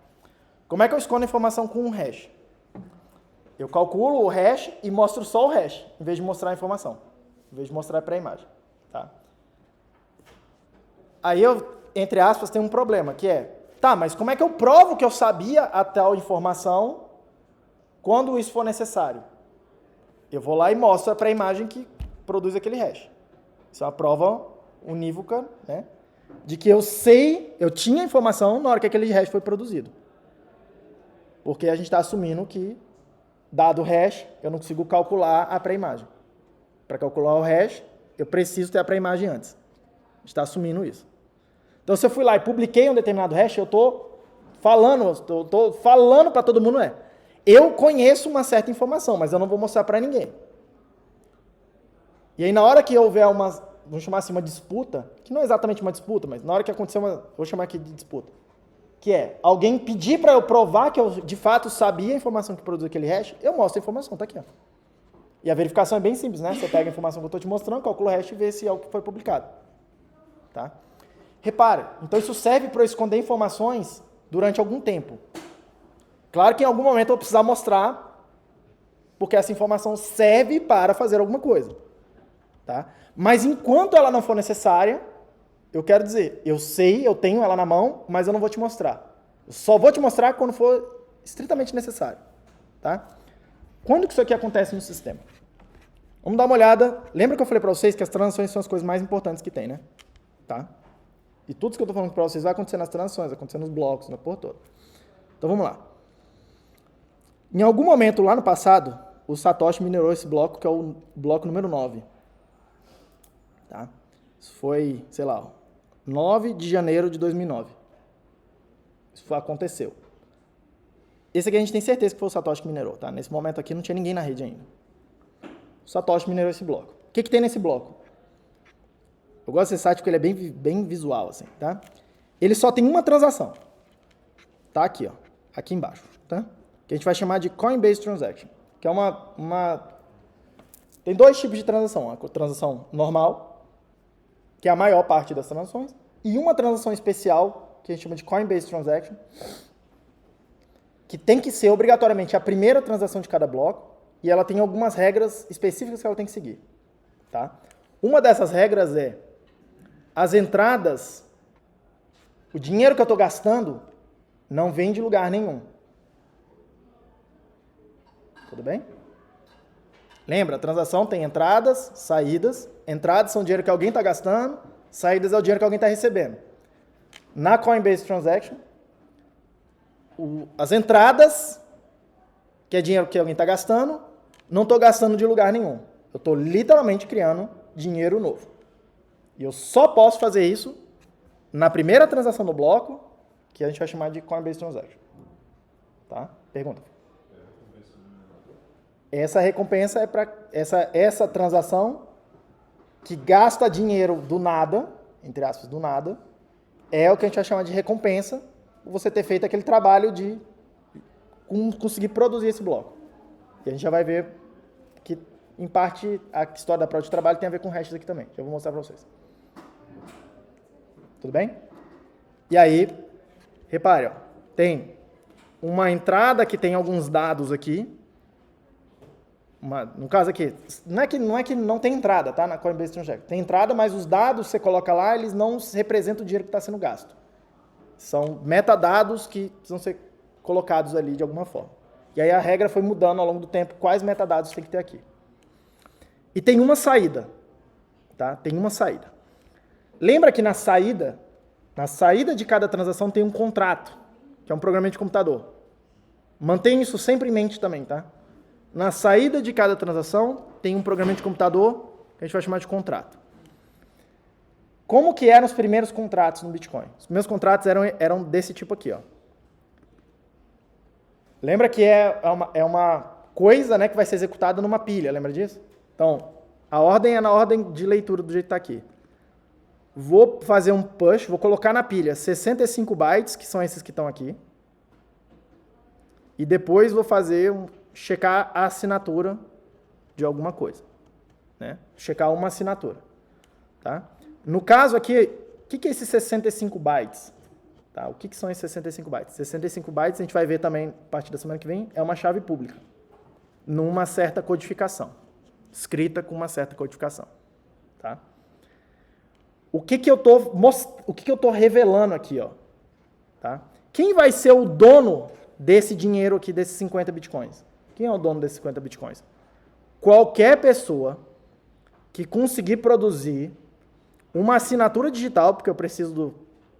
Como é que eu escondo a informação com um hash? Eu calculo o hash e mostro só o hash, em vez de mostrar a informação, em vez de mostrar para a imagem. Tá? Aí eu, entre aspas, tenho um problema, que é, mas como é que eu provo que eu sabia a tal informação quando isso for necessário? Eu vou lá e mostro para a imagem que produz aquele hash. Isso é uma prova unívoca, né? De que eu tinha informação na hora que aquele hash foi produzido. Porque a gente está assumindo que, dado o hash, eu não consigo calcular a pré-imagem. Para calcular o hash, eu preciso ter a pré-imagem antes. A gente está assumindo isso. Então, se eu fui lá e publiquei um determinado hash, eu estou falando para todo mundo, eu conheço uma certa informação, mas eu não vou mostrar para ninguém. E aí, na hora que houver vamos chamar assim, uma disputa, que não é exatamente uma disputa, mas na hora que acontecer vou chamar aqui de disputa, que é alguém pedir para eu provar que eu, de fato, sabia a informação que produz aquele hash, eu mostro a informação, tá aqui, ó. E a verificação é bem simples, né? Você pega a informação que eu estou te mostrando, calcula o hash e vê se é o que foi publicado. Tá? Repare, então isso serve para eu esconder informações durante algum tempo. Claro que em algum momento eu vou precisar mostrar, porque essa informação serve para fazer alguma coisa. Tá? Mas enquanto ela não for necessária, eu quero dizer, eu tenho ela na mão, mas eu não vou te mostrar. Eu só vou te mostrar quando for estritamente necessário. Tá? Quando que isso aqui acontece no sistema? Vamos dar uma olhada. Lembra que eu falei para vocês que as transações são as coisas mais importantes que tem, né? Tá? E tudo isso que eu estou falando para vocês vai acontecer nas transações, vai acontecer nos blocos, na porra toda. Então vamos lá. Em algum momento lá no passado, o Satoshi minerou esse bloco, que é o bloco número 9. Tá? Isso foi, 9 de janeiro de 2009. Isso aconteceu. Esse aqui a gente tem certeza que foi o Satoshi que minerou. Tá? Nesse momento aqui não tinha ninguém na rede ainda. O Satoshi minerou esse bloco. O que tem nesse bloco? Eu gosto desse site porque ele é bem visual. Assim, tá? Ele só tem uma transação. Tá aqui, ó, aqui embaixo. Tá? Que a gente vai chamar de Coinbase Transaction. Que é uma Tem dois tipos de transação. A transação normal, que é a maior parte das transações, e uma transação especial, que a gente chama de Coinbase Transaction, que tem que ser obrigatoriamente a primeira transação de cada bloco, e ela tem algumas regras específicas que ela tem que seguir. Tá? Uma dessas regras é as entradas, o dinheiro que eu estou gastando não vem de lugar nenhum. Tudo bem? Lembra, a transação tem entradas, saídas. Entradas são o dinheiro que alguém está gastando, saídas é o dinheiro que alguém está recebendo. Na Coinbase Transaction, as entradas, que é dinheiro que alguém está gastando, não estou gastando de lugar nenhum. Eu estou literalmente criando dinheiro novo. E eu só posso fazer isso na primeira transação do bloco, que a gente vai chamar de Coinbase Transaction. Tá? Pergunta. Essa recompensa é para essa transação que gasta dinheiro do nada, entre aspas, do nada, é o que a gente vai chamar de recompensa por você ter feito aquele trabalho de conseguir produzir esse bloco. E a gente já vai ver que, em parte, a história da prova de trabalho tem a ver com hashes aqui também. Já vou mostrar para vocês. Tudo bem? E aí, repare, ó, tem uma entrada que tem alguns dados aqui. No caso aqui, não é que não tem entrada, tá? Na Coinbase Transaction. Tem entrada, mas os dados que você coloca lá, eles não representam o dinheiro que está sendo gasto. São metadados que precisam ser colocados ali de alguma forma. E aí a regra foi mudando ao longo do tempo quais metadados tem que ter aqui. E tem uma saída, tá? Tem uma saída. Lembra que na saída de cada transação tem um contrato, que é um programa de computador. Mantenha isso sempre em mente também, tá? Na saída de cada transação tem um programa de computador que a gente vai chamar de contrato. Como que eram os primeiros contratos no Bitcoin? Os primeiros contratos eram desse tipo aqui, ó. Lembra que é uma coisa, né, que vai ser executada numa pilha, lembra disso? Então, a ordem é na ordem de leitura do jeito que está aqui. Vou fazer um push, vou colocar na pilha 65 bytes, que são esses que estão aqui. E depois vou checar a assinatura de alguma coisa. Né? Checar uma assinatura. Tá? No caso aqui, o que é esses 65 bytes? Tá? O que são esses 65 bytes? 65 bytes, a gente vai ver também, a partir da semana que vem, é uma chave pública. Numa certa codificação. Escrita com uma certa codificação. Tá? O que eu estou revelando aqui? Ó? Tá? Quem vai ser o dono desse dinheiro aqui, desses 50 bitcoins? Quem é o dono desses 50 bitcoins? Qualquer pessoa que conseguir produzir uma assinatura digital, porque eu preciso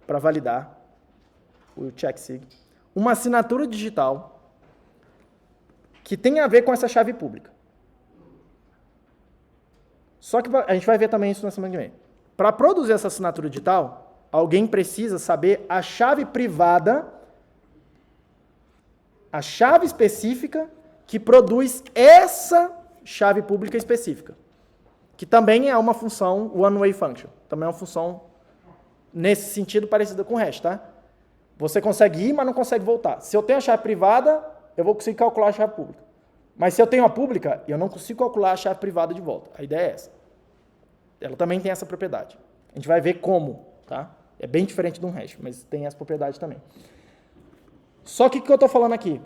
para validar o checksig, uma assinatura digital que tenha a ver com essa chave pública. Só que a gente vai ver também isso na semana que vem. Para produzir essa assinatura digital, alguém precisa saber a chave privada, a chave específica que produz essa chave pública específica, que também é uma função one-way function, também é uma função nesse sentido parecida com o hash, tá? Você consegue ir, mas não consegue voltar. Se eu tenho a chave privada, eu vou conseguir calcular a chave pública. Mas se eu tenho a pública, eu não consigo calcular a chave privada de volta. A ideia é essa. Ela também tem essa propriedade. A gente vai ver como, tá? É bem diferente de um hash, mas tem essa propriedade também. Só que o que eu estou falando aqui?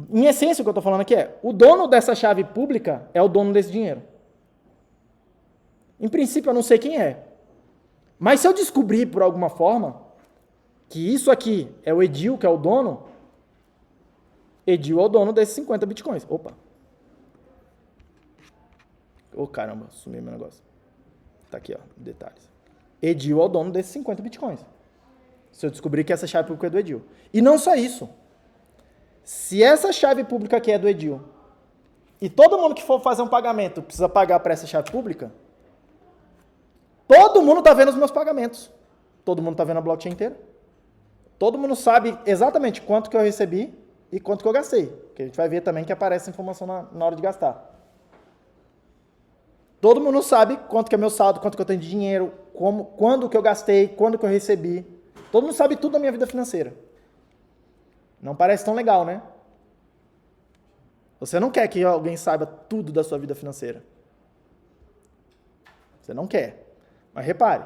Em essência, o que eu estou falando aqui é, o dono dessa chave pública é o dono desse dinheiro. Em princípio, eu não sei quem é. Mas se eu descobrir, por alguma forma, que isso aqui é o Edil, que é o dono, Edil é o dono desses 50 bitcoins. Opa. Ô, caramba, sumiu meu negócio. Tá aqui, ó, detalhes. Edil é o dono desses 50 bitcoins. Se eu descobrir que essa chave pública é do Edil. E não só isso. Se essa chave pública aqui é do Edil, e todo mundo que for fazer um pagamento precisa pagar para essa chave pública, todo mundo está vendo os meus pagamentos. Todo mundo está vendo a blockchain inteira. Todo mundo sabe exatamente quanto que eu recebi e quanto que eu gastei. Porque a gente vai ver também que aparece essa informação na hora de gastar. Todo mundo sabe quanto que é meu saldo, quanto que eu tenho de dinheiro, quando que eu gastei, quando que eu recebi. Todo mundo sabe tudo da minha vida financeira. Não parece tão legal, né? Você não quer que alguém saiba tudo da sua vida financeira. Você não quer. Mas repare,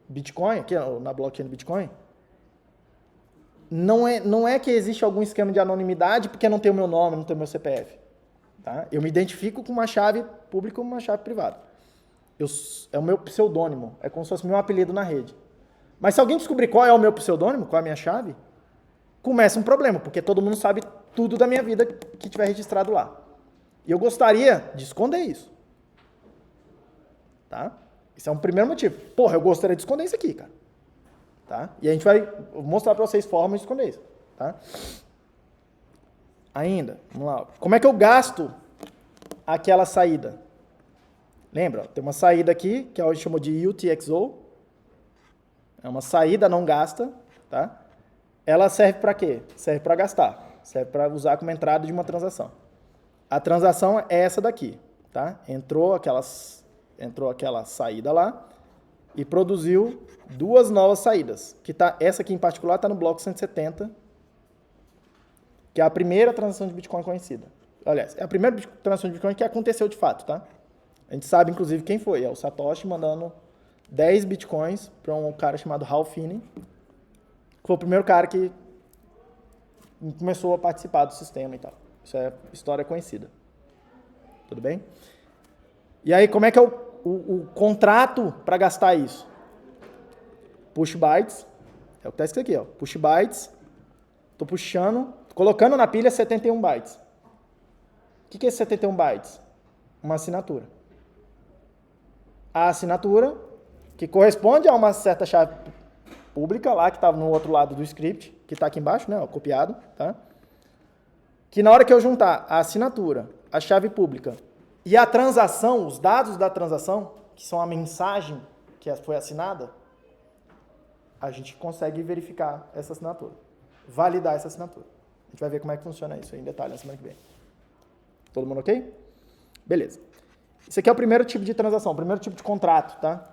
Bitcoin, aqui na blockchain do Bitcoin, não é que existe algum esquema de anonimidade porque não tem o meu nome, não tem o meu CPF. Tá? Eu me identifico com uma chave pública ou uma chave privada. É o meu pseudônimo, é como se fosse meu apelido na rede. Mas se alguém descobrir qual é o meu pseudônimo, qual é a minha chave, começa um problema, porque todo mundo sabe tudo da minha vida que tiver registrado lá. E eu gostaria de esconder isso. Tá? Esse é um primeiro motivo. Porra, eu gostaria de esconder isso aqui, cara. Tá? E a gente vai mostrar para vocês formas de esconder isso. Tá? Ainda, vamos lá. Como é que eu gasto aquela saída? Lembra? Tem uma saída aqui, que a gente chamou de UTXO. É uma saída não gasta. Tá? Ela serve para quê? Serve para gastar. Serve para usar como entrada de uma transação. A transação é essa daqui. Tá? Entrou aquela saída lá e produziu duas novas saídas. Essa aqui em particular está no bloco 170, que é a primeira transação de Bitcoin conhecida. Aliás, é a primeira transação de Bitcoin que aconteceu de fato, tá? A gente sabe, inclusive, quem foi. É o Satoshi mandando 10 Bitcoins para um cara chamado Hal Finney, que foi o primeiro cara que começou a participar do sistema e tal. Isso é história conhecida. Tudo bem? E aí, como é que é o contrato para gastar isso? Push bytes. É o que está escrito aqui, ó. Push bytes. Estou puxando, colocando na pilha 71 bytes. O que é esse 71 bytes? Uma assinatura. A assinatura, que corresponde a uma certa chave pública lá, que estava no outro lado do script, que está aqui embaixo, né, ó, copiado, tá? Que na hora que eu juntar a assinatura, a chave pública e a transação, os dados da transação, que são a mensagem que foi assinada, a gente consegue verificar essa assinatura, validar essa assinatura. A gente vai ver como é que funciona isso aí em detalhe na semana que vem. Todo mundo ok? Beleza. Esse aqui é o primeiro tipo de transação, o primeiro tipo de contrato, tá?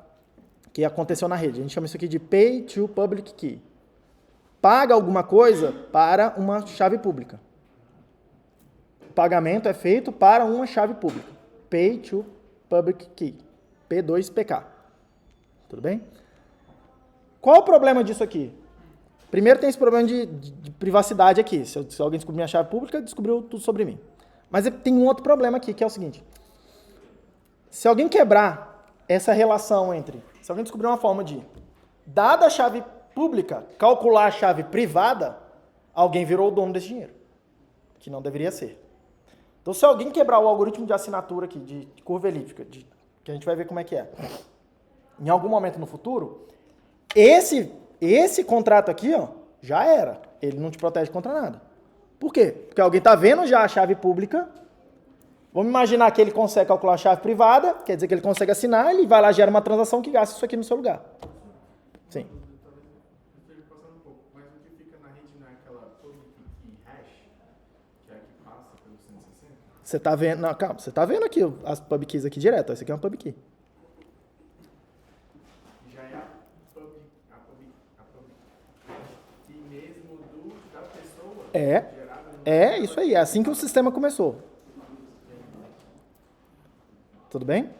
Que aconteceu na rede. A gente chama isso aqui de Pay to Public Key. Paga alguma coisa para uma chave pública. O pagamento é feito para uma chave pública. Pay to Public Key. P2PK. Tudo bem? Qual o problema disso aqui? Primeiro tem esse problema de privacidade aqui. Se alguém descobrir minha chave pública, descobriu tudo sobre mim. Mas tem um outro problema aqui, que é o seguinte. Se alguém quebrar essa relação se alguém descobrir uma forma de, dada a chave pública, calcular a chave privada, alguém virou o dono desse dinheiro. Que não deveria ser. Então, se alguém quebrar o algoritmo de assinatura aqui, de curva elíptica, que a gente vai ver como é que é, em algum momento no futuro, esse contrato aqui, ó, já era. Ele não te protege contra nada. Por quê? Porque alguém está vendo já a chave pública. Vamos imaginar que ele consegue calcular a chave privada, quer dizer que ele consegue assinar, ele vai lá, gera uma transação que gasta isso aqui no seu lugar. Sim. Passando um pouco, mas o que fica na rede não é aquela public key hash, que é a que passa pelo 160? Você está vendo, não, calma, você está vendo aqui as pub keys aqui direto, esse aqui é uma pub key. Já é a public key mesmo da pessoa? É isso aí, é assim que o sistema começou. Tudo bem? No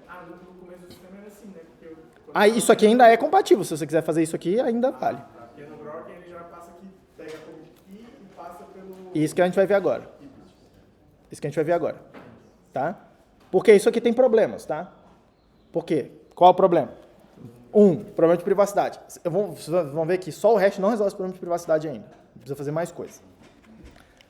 começo do sistema era assim, né? Isso aqui ainda é compatível, se você quiser fazer isso aqui, ainda vale. Porque no Grok ele já passa aqui, pega a public key e passa pelo... Isso que a gente vai ver agora. Tá? Porque isso aqui tem problemas, tá? Por quê? Qual é o problema? Problema de privacidade. Vocês vão ver que só o hash não resolve esse problema de privacidade ainda. Precisa fazer mais coisa.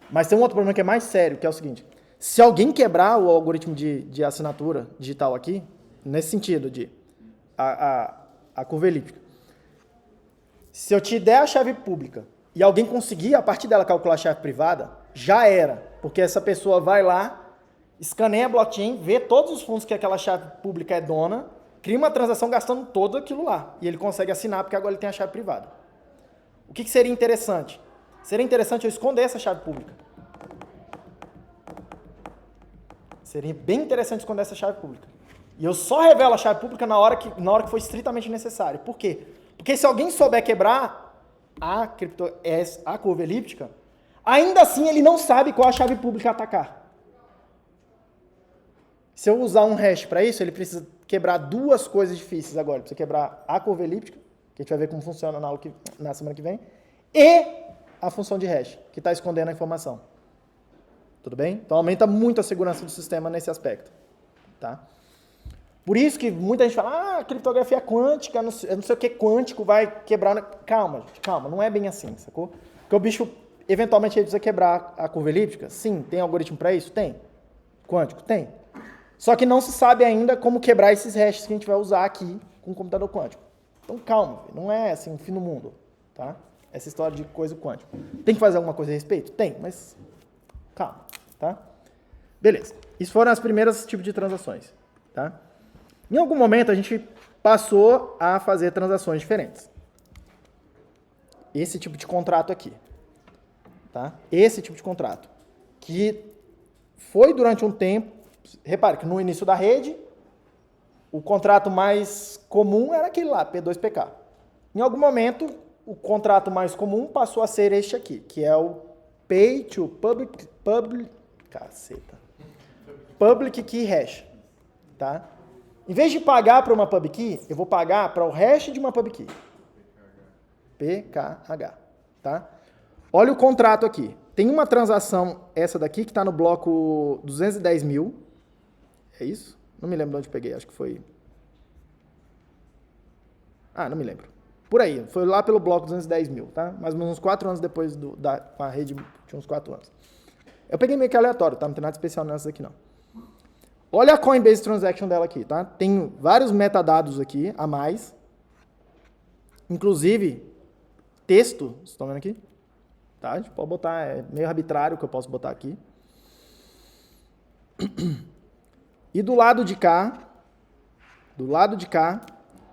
Mas tem um outro problema que é mais sério, que é o seguinte. Se alguém quebrar o algoritmo de assinatura digital aqui, nesse sentido de a curva elíptica, se eu te der a chave pública e alguém conseguir, a partir dela, calcular a chave privada, já era. Porque essa pessoa vai lá, escaneia a blockchain, vê todos os fundos que aquela chave pública é dona, cria uma transação gastando todo aquilo lá. E ele consegue assinar porque agora ele tem a chave privada. O que seria interessante? Seria interessante eu esconder essa chave pública. Seria bem interessante esconder essa chave pública. E eu só revelo a chave pública na hora que for estritamente necessário. Por quê? Porque se alguém souber quebrar a curva elíptica, ainda assim ele não sabe qual a chave pública atacar. Se eu usar um hash para isso, ele precisa quebrar duas coisas difíceis agora. Precisa quebrar a curva elíptica, que a gente vai ver como funciona na semana que vem, e a função de hash, que está escondendo a informação. Tudo bem? Então aumenta muito a segurança do sistema nesse aspecto. Tá? Por isso que muita gente fala, criptografia quântica, não sei o que quântico vai quebrar. Calma, gente, calma, não é bem assim, sacou? Porque o bicho, eventualmente, ele precisa quebrar a curva elíptica? Sim. Tem algoritmo para isso? Tem. Quântico? Tem. Só que não se sabe ainda como quebrar esses hashes que a gente vai usar aqui com o computador quântico. Então calma, não é assim o fim do mundo, tá? Essa história de coisa quântica. Tem que fazer alguma coisa a respeito? Tem, mas calma, tá? Beleza. Isso foram as primeiras tipos de transações, tá? Em algum momento a gente passou a fazer transações diferentes. Esse tipo de contrato aqui, tá? Esse tipo de contrato, que foi durante um tempo. Repare que no início da rede, o contrato mais comum era aquele lá, P2PK. Em algum momento, o contrato mais comum passou a ser este aqui, que é o Pay to Public Key Hash. Tá? Em vez de pagar para uma pub key, eu vou pagar para o hash de uma pub key. PKH. Tá? Olha o contrato aqui. Tem uma transação, essa daqui, que está no bloco 210 mil. É isso? Não me lembro de onde peguei, acho que foi... não me lembro. Por aí, foi lá pelo bloco 210 mil, tá? Mais ou menos uns 4 anos depois com a rede, tinha uns 4 anos. Eu peguei meio que aleatório, tá? Não tem nada especial nessa aqui, não. Olha a Coinbase Transaction dela aqui, tá? Tem vários metadados aqui, a mais. Inclusive, texto, vocês estão vendo aqui? Tá? A gente pode botar, é meio arbitrário o que eu posso botar aqui. E do lado de cá,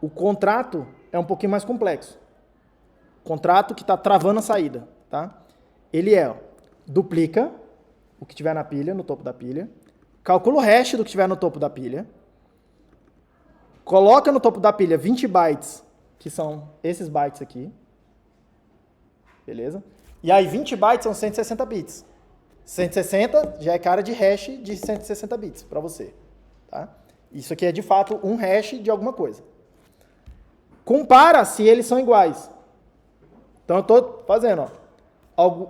o contrato é um pouquinho mais complexo. Contrato que está travando a saída, tá? Ele duplica o que tiver na pilha, no topo da pilha, calcula o hash do que tiver no topo da pilha, coloca no topo da pilha 20 bytes, que são esses bytes aqui, beleza? E aí 20 bytes são 160 bits. 160 já é cara de hash de 160 bits para você. Tá? Isso aqui é de fato um hash de alguma coisa. Compara se eles são iguais. Então eu estou fazendo,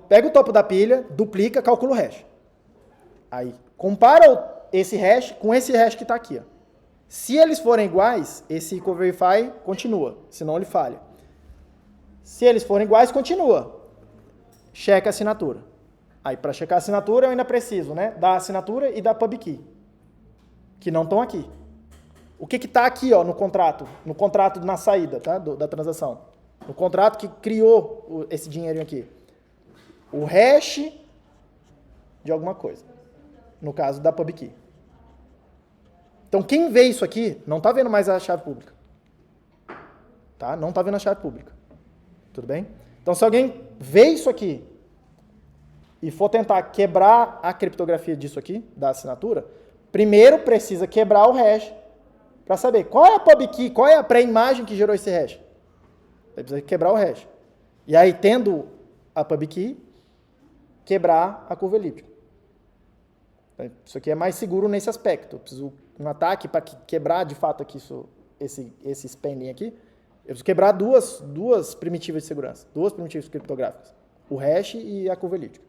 pega o topo da pilha, duplica, calcula o hash. Aí compara esse hash com esse hash que está aqui. Ó. Se eles forem iguais, esse equal-verify continua, senão ele falha. Se eles forem iguais, continua. Checa a assinatura. Aí para checar a assinatura eu ainda preciso, né, da assinatura e da pub key, que não estão aqui. O que está aqui, ó, no contrato na saída, tá, da transação, no contrato que criou esse dinheirinho aqui, o hash de alguma coisa, no caso da pub key. Então quem vê isso aqui não está vendo mais a chave pública, tá? Não está vendo a chave pública, tudo bem? Então se alguém vê isso aqui e for tentar quebrar a criptografia disso aqui, da assinatura, primeiro precisa quebrar o hash para saber qual é a pub key, qual é a pré-imagem que gerou esse hash. Ele precisa quebrar o hash. E aí, tendo a pub key, quebrar a curva elíptica. Isso aqui é mais seguro nesse aspecto. Eu preciso um ataque para quebrar de fato aqui esse spending aqui. Eu preciso quebrar duas primitivas de segurança, duas primitivas criptográficas. O hash e a curva elíptica.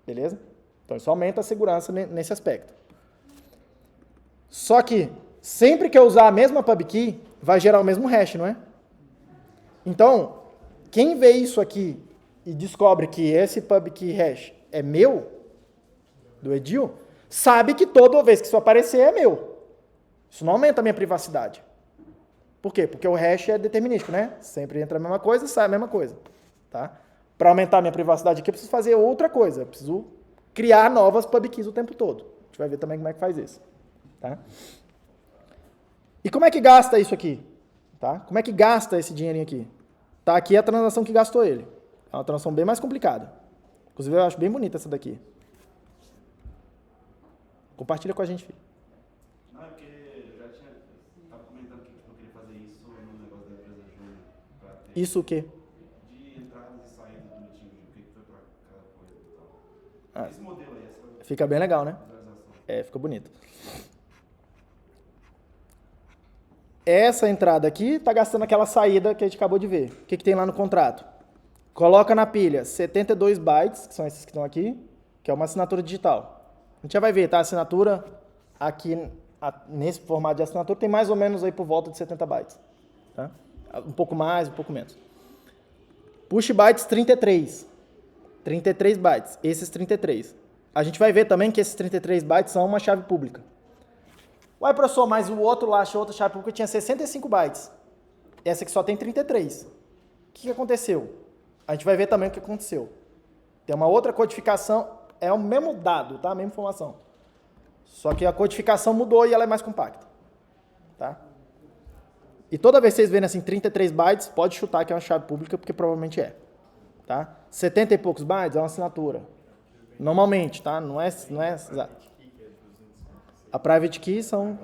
Beleza? Então isso aumenta a segurança nesse aspecto. Só que, sempre que eu usar a mesma pub key, vai gerar o mesmo hash, não é? Então, quem vê isso aqui e descobre que esse pub key hash é meu, do Edil, sabe que toda vez que isso aparecer é meu. Isso não aumenta a minha privacidade. Por quê? Porque o hash é determinístico, né? Sempre entra a mesma coisa, sai a mesma coisa. Tá? Para aumentar a minha privacidade aqui, eu preciso fazer outra coisa. Eu preciso criar novas pub keys o tempo todo. A gente vai ver também como é que faz isso. Tá? E como é que gasta isso aqui? Tá? Como é que gasta esse dinheirinho aqui? Tá aqui a transação que gastou ele. É uma transação bem mais complicada. Inclusive, eu acho bem bonita essa daqui. Compartilha com a gente, filho. Não, é porque eu já estava comentando que eu queria fazer isso no negócio da empresa Júnior. Isso o quê? De entradas e saídas do time, o que foi para cada coisa e tal. Esse modelo aí, essa Fica bem legal, né? transação. Fica bonito. essa entrada aqui está gastando aquela saída que a gente acabou de ver. O que tem lá no contrato? Coloca na pilha 72 bytes, que são esses que estão aqui, que é uma assinatura digital. A gente já vai ver, tá? A assinatura aqui, nesse formato de assinatura, tem mais ou menos aí por volta de 70 bytes. Tá? Um pouco mais, um pouco menos. Push bytes 33. 33 bytes. Esses 33. A gente vai ver também que esses 33 bytes são uma chave pública. Ué, professor, mas o outro lá achou outra chave pública tinha 65 bytes. Essa aqui só tem 33. O que aconteceu? A gente vai ver também o que aconteceu. Tem uma outra codificação, é o mesmo dado, tá? A mesma informação. Só que a codificação mudou e ela é mais compacta. Tá? E toda vez que vocês verem assim 33 bytes, pode chutar que é uma chave pública, porque provavelmente é. Tá? 70 e poucos bytes é uma assinatura. Normalmente, tá? Não é exato. A private key são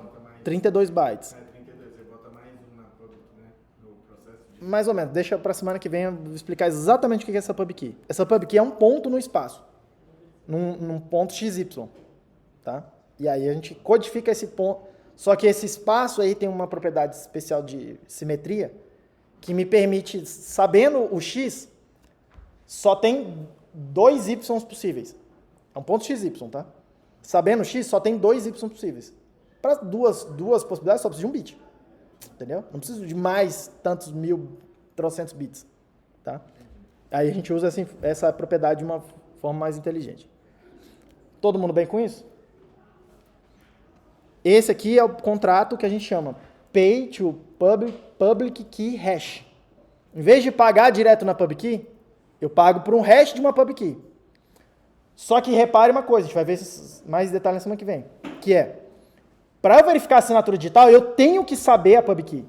32 bytes. 32, você bota mais um na public, né? No processo de... Mais ou menos. Deixa para a semana que vem eu vou explicar exatamente o que é essa pub key. Essa pub key é um ponto no espaço. Num ponto XY. Tá? E aí a gente codifica esse ponto. Só que esse espaço aí tem uma propriedade especial de simetria que me permite, sabendo o X, só tem 2 Y possíveis. É um ponto XY, tá? Sabendo X, só tem 2 Y possíveis. Para duas possibilidades, só preciso de um bit. Entendeu? Não preciso de mais tantos trocentos bits. Tá? Aí a gente usa essa propriedade de uma forma mais inteligente. Todo mundo bem com isso? Esse aqui é o contrato que a gente chama Pay to Public Key Hash. Em vez de pagar direto na pub key, eu pago por um hash de uma pub key. Só que repare uma coisa, a gente vai ver mais detalhes na semana que vem, que é, para eu verificar a assinatura digital, eu tenho que saber a pub key.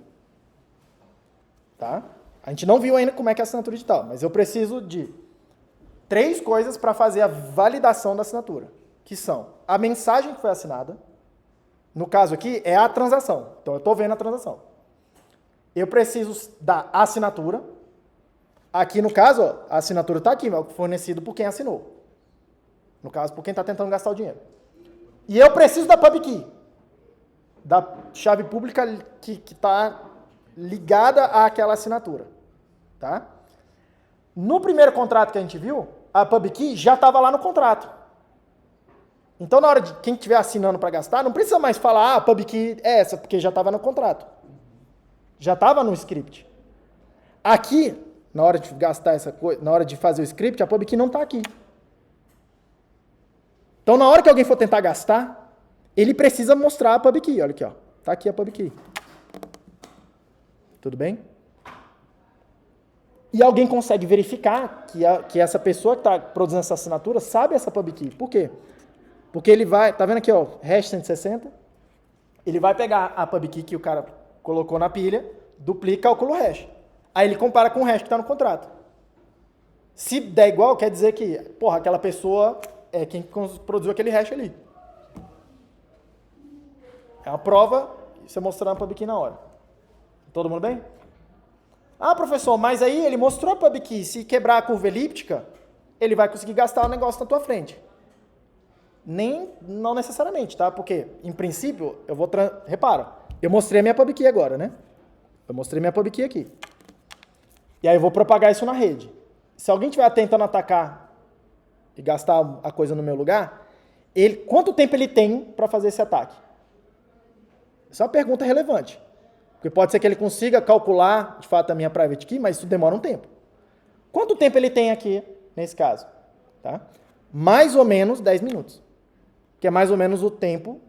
Tá? A gente não viu ainda como é que é a assinatura digital, mas eu preciso de 3 coisas para fazer a validação da assinatura, que são a mensagem que foi assinada, no caso aqui é a transação, então eu estou vendo a transação. Eu preciso da assinatura, aqui no caso, ó, a assinatura está aqui, fornecido por quem assinou. No caso, por quem está tentando gastar o dinheiro. E eu preciso da pub key, da chave pública que está ligada àquela assinatura. Tá? No primeiro contrato que a gente viu, a pub key já estava lá no contrato. Então, na hora de quem estiver assinando para gastar, não precisa mais falar, a pub key é essa, porque já estava no contrato. Já estava no script. Aqui, na hora de gastar essa coisa, na hora de fazer o script, a pub key não está aqui. Então, na hora que alguém for tentar gastar, ele precisa mostrar a pub key. Olha aqui, ó. Tá aqui a pub key. Tudo bem? E alguém consegue verificar que essa pessoa que está produzindo essa assinatura sabe essa pub key. Por quê? Porque ele vai, tá vendo aqui, ó, hash 160, ele vai pegar a pub key que o cara colocou na pilha, duplica e calcula o hash. Aí ele compara com o hash que está no contrato. Se der igual, quer dizer que, porra, aquela pessoa é quem produziu aquele hash ali. É uma prova, você mostrando a pub key na hora. Todo mundo bem? Ah, professor, mas aí ele mostrou a pub key, se quebrar a curva elíptica, ele vai conseguir gastar o negócio na tua frente. Não necessariamente, tá? Porque, em princípio, eu vou... Repara, eu mostrei a minha pub key agora, né? Eu mostrei minha pub key aqui. E aí eu vou propagar isso na rede. Se alguém estiver tentando atacar e gastar a coisa no meu lugar, quanto tempo ele tem para fazer esse ataque? Essa é uma pergunta relevante. Porque pode ser que ele consiga calcular, de fato, a minha private key, mas isso demora um tempo. Quanto tempo ele tem aqui, nesse caso? Tá? Mais ou menos 10 minutos. Que é mais ou menos o tempo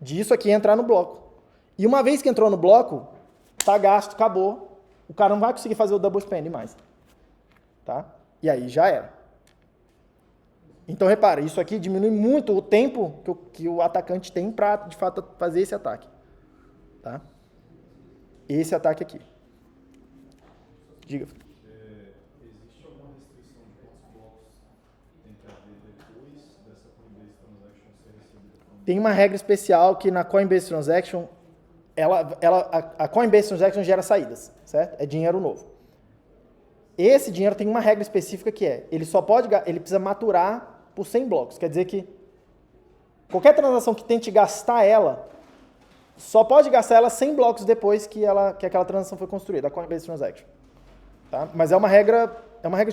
disso aqui entrar no bloco. E uma vez que entrou no bloco, tá gasto, acabou. O cara não vai conseguir fazer o double spend mais. Tá? E aí já era. Então, repara, isso aqui diminui muito o tempo que o atacante tem para, de fato, fazer esse ataque. Tá? Esse ataque aqui. Diga. Existe alguma restrição de quantos blocos tem que haver depois dessa Coinbase Transaction ser recebida? Tem uma regra especial que na Coinbase Transaction, a Coinbase Transaction gera saídas, certo? É dinheiro novo. Esse dinheiro tem uma regra específica que é, ele precisa maturar por 100 blocos. Quer dizer que qualquer transação que tente gastar ela só pode gastar ela 100 blocos depois que aquela transação foi construída, a Coinbase Transaction. Tá? Mas é uma regra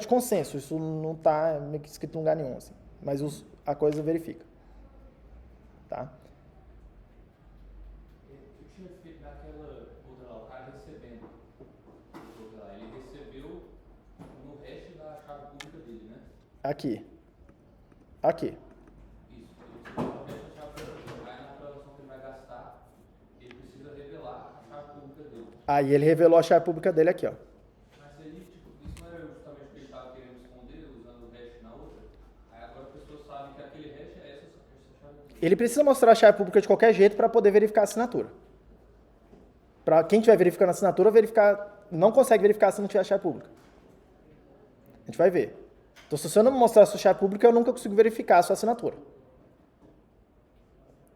de consenso, isso não está meio que escrito em lugar nenhum. Assim. Mas a coisa verifica. Tá? Eu tinha feito naquela outra lá, o cara recebendo. Ele recebeu no hash da chave pública dele, né? Aqui. Isso. Ele recebeu no hash da chave pública. Aí na transação que ele vai gastar, ele precisa revelar a chave pública dele. Aí ele revelou a chave pública dele aqui, ó. Mas aí, tipo, isso não era justamente o que ele estava querendo esconder, usando o hash na outra? Aí agora a pessoa sabe que aquele hash é essa chave pública. Ele precisa mostrar a chave pública de qualquer jeito para poder verificar a assinatura. Para quem estiver verificando a assinatura, não consegue verificar se não tiver a chave pública. A gente vai ver. Então, se você não me mostrar a sua chave pública, eu nunca consigo verificar a sua assinatura.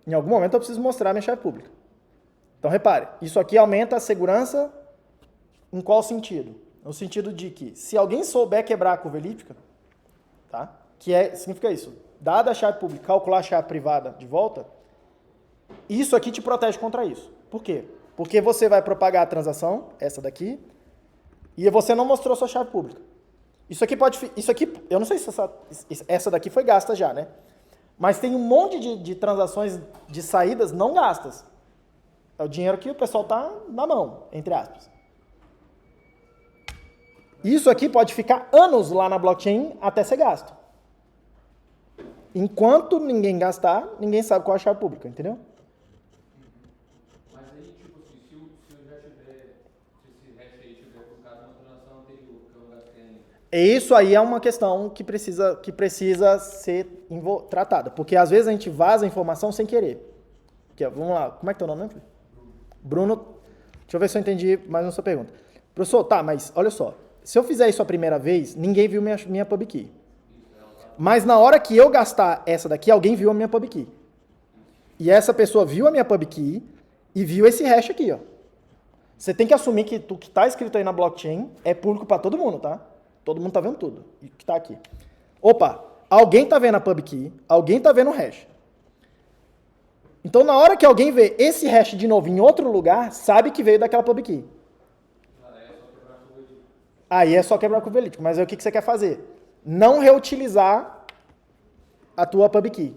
Em algum momento eu preciso mostrar a minha chave pública. Então, repare, isso aqui aumenta a segurança em qual sentido? No sentido de que, se alguém souber quebrar a curva elíptica, tá? Significa isso. Dada a chave pública, calcular a chave privada de volta, isso aqui te protege contra isso. Por quê? Porque você vai propagar a transação, essa daqui, e você não mostrou sua chave pública. Isso aqui, eu não sei se essa daqui foi gasta já, né? Mas tem um monte de transações de saídas não gastas. É o dinheiro que o pessoal tá na mão, entre aspas. Isso aqui pode ficar anos lá na blockchain até ser gasto. Enquanto ninguém gastar, ninguém sabe qual é a chave pública, entendeu? Mas aí, tipo assim, se eu já tiver, se esse hash aí tiver colocado na transação anterior, que eu não gastei ainda. Isso aí é uma questão que precisa ser tratada. Porque às vezes a gente vaza a informação sem querer. Vamos lá, como é que é o nome, né? Bruno, deixa eu ver se eu entendi mais uma sua pergunta. Professor, tá, mas olha só. Se eu fizer isso a primeira vez, ninguém viu minha pub key. Mas na hora que eu gastar essa daqui, alguém viu a minha pub key. E essa pessoa viu a minha pub key e viu esse hash aqui, ó. Você tem que assumir que o que está escrito aí na blockchain é público para todo mundo, tá? Todo mundo tá vendo tudo e que tá aqui. Opa, alguém tá vendo a pub key, alguém tá vendo o hash. Então, na hora que alguém vê esse hash de novo em outro lugar, sabe que veio daquela pub key. Aí é só quebrar a curva elíptica. Mas aí o que você quer fazer? Não reutilizar a tua pub key.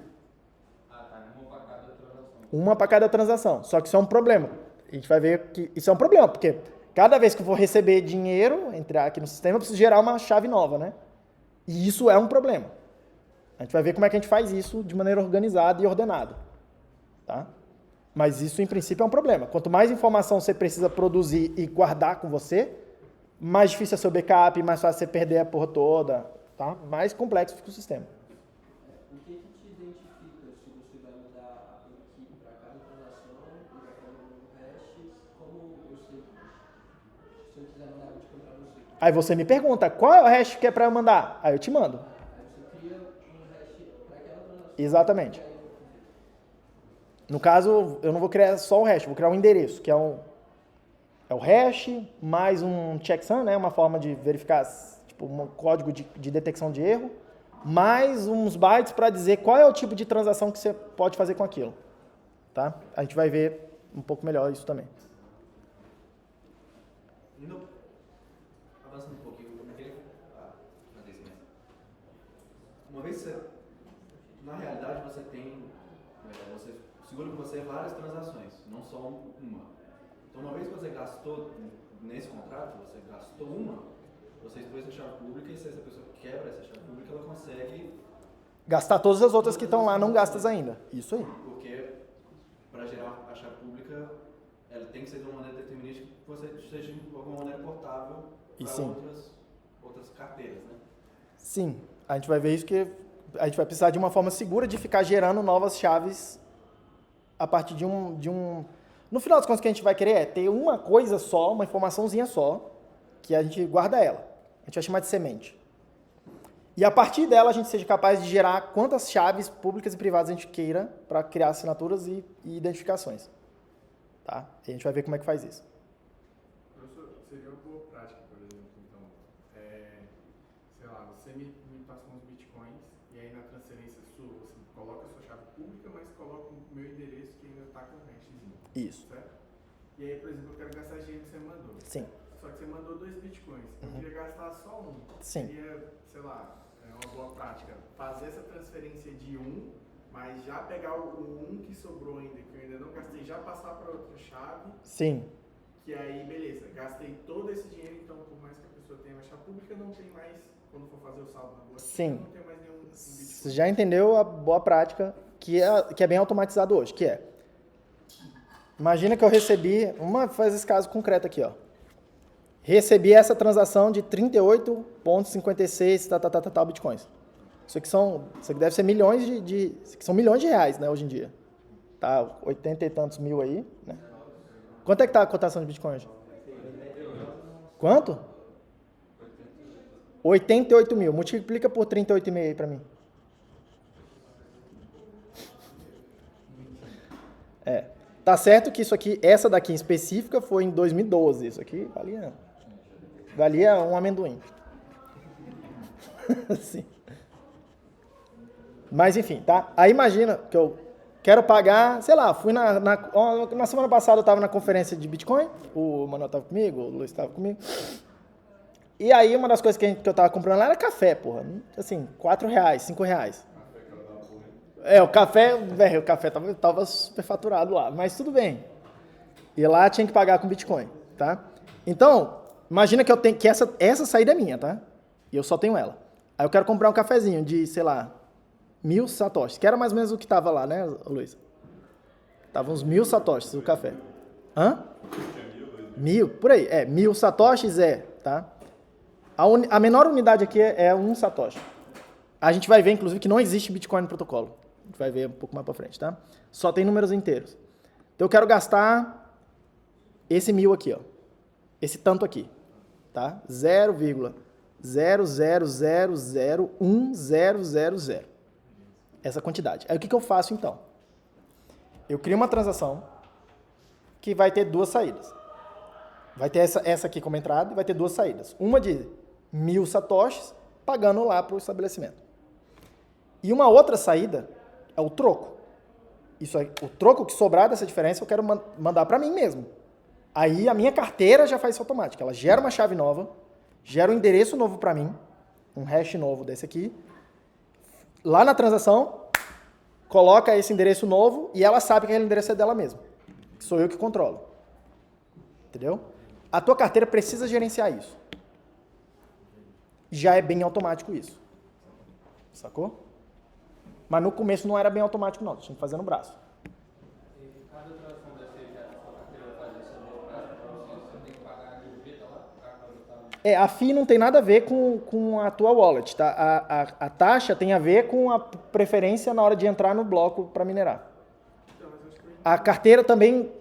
Uma para cada transação. Só que isso é um problema. A gente vai ver que isso é um problema, porque cada vez que eu for receber dinheiro, entrar aqui no sistema, eu preciso gerar uma chave nova, né? E isso é um problema. A gente vai ver como é que a gente faz isso de maneira organizada e ordenada. Tá? Mas isso, em princípio, é um problema. Quanto mais informação você precisa produzir e guardar com você, mais difícil é seu backup, mais fácil você perder a porra toda, tá? Mais complexo fica o sistema. O que te identifica se você vai mudar a equipe para cada transação, para cada hash, como eu sei, se eu quiser mandar Bitcoin para você? Aí você me pergunta, qual é o hash que é para eu mandar? Aí eu te mando. Aí você cria um hash para aquela transação. Exatamente. No caso, eu não vou criar só o hash, vou criar um endereço, que é o hash mais um checksum, né, uma forma de verificar, tipo, um código de detecção de erro, mais uns bytes para dizer qual é o tipo de transação que você pode fazer com aquilo. Tá? A gente vai ver um pouco melhor isso também. Avançando um pouquinho, eu não queria fazer isso mesmo. Uma vez você, na realidade, você tem, você segura com você várias transações, não só uma. Então, uma vez que você gastou nesse contrato, você gastou uma, você expôs a chave pública e se essa pessoa quebra essa chave pública, ela consegue Gastar todas as outras que estão lá não gastas ainda. Isso aí. Porque para gerar a chave pública, ela tem que ser de uma maneira determinística que você seja de alguma maneira portável para outras carteiras, né? Sim, a gente vai ver isso que a gente vai precisar de uma forma segura de ficar gerando novas chaves a partir de um... No final das contas, o que a gente vai querer é ter uma coisa só, uma informaçãozinha só, que a gente guarda ela. A gente vai chamar de semente. E a partir dela a gente seja capaz de gerar quantas chaves públicas e privadas a gente queira para criar assinaturas e identificações. Tá? E a gente vai ver como é que faz isso. Professor, seria uma boa prática, por exemplo, então, sei lá, você me passa uns bitcoins e aí na transferência sua, você coloca a sua chave pública, mas coloca o meu endereço que ainda está com o hashzinho. Isso. Certo? E aí, por exemplo, eu quero gastar esse dinheiro que você mandou. Sim. Só que você mandou 2 bitcoins. Eu queria gastar só um. Sim. Seria, sei lá, uma boa prática. Fazer essa transferência de um, mas já pegar o um que sobrou ainda, que eu ainda não gastei, já passar para outra chave. Sim. Que aí, beleza, gastei todo esse dinheiro, então por mais que a pessoa tenha uma chave pública, não tem mais, quando for fazer o saldo na blockchain, Sim. não tem mais nenhum Você bitcoin. já entendeu a boa prática que é bem automatizado hoje, que é... Imagina que eu recebi... Vamos fazer esse caso concreto aqui, ó. Recebi essa transação de 38,56 tal bitcoins. Isso aqui deve ser milhões isso aqui são milhões de reais, né, hoje em dia. Tá 80 e tantos mil aí, né? Quanto é que tá a cotação de bitcoin hoje? Quanto? 88 mil. Multiplica por 38,5 aí pra mim. Tá certo que isso aqui, essa daqui em específica foi em 2012. Isso aqui valia um amendoim. Sim. Mas enfim, tá? Aí imagina que eu quero pagar, sei lá, fui na semana passada eu estava na conferência de Bitcoin, o Manuel estava comigo, o Luiz estava comigo. E aí uma das coisas que eu tava comprando lá era café, porra. Assim, R$4, R$5. O café, velho, o café tava superfaturado lá, mas tudo bem. E lá tinha que pagar com Bitcoin, tá? Então, imagina que eu tenho que essa saída é minha, tá? E eu só tenho ela. Aí eu quero comprar um cafezinho de, sei lá, 1.000 satoshis, que era mais ou menos o que tava lá, né, Luiz? Tava uns 1.000 satoshis o café. Hã? 1.000, por aí. 1.000 satoshis tá? A menor unidade aqui é 1 satoshi. A gente vai ver, inclusive, que não existe Bitcoin no protocolo. A gente vai ver um pouco mais pra frente, tá? Só tem números inteiros. Então eu quero gastar esse 1.000 aqui, ó. Esse tanto aqui, tá? 0,0001000. Essa quantidade. Aí o que eu faço então? Eu crio uma transação que vai ter 2 saídas. Vai ter essa aqui como entrada e vai ter 2 saídas. Uma de 1.000 satoshis, pagando lá para o estabelecimento. E uma outra saída é o troco. Isso aí, o troco que sobrar dessa diferença eu quero mandar para mim mesmo. Aí a minha carteira já faz isso automático. Ela gera uma chave nova, gera um endereço novo para mim, um hash novo desse aqui. Lá na transação, coloca esse endereço novo e ela sabe que aquele endereço é dela mesma. Sou eu que controlo. Entendeu? A tua carteira precisa gerenciar isso. Já é bem automático isso. Sacou? Mas no começo não era bem automático não, tinha que fazer no braço. E cada transação dessa já a sua carteira vai fazer essa boa prática para você tem que pagar a gorjeta lá, a FII não tem nada a ver com a tua wallet, tá? A taxa tem a ver com a preferência na hora de entrar no bloco para minerar. A carteira também,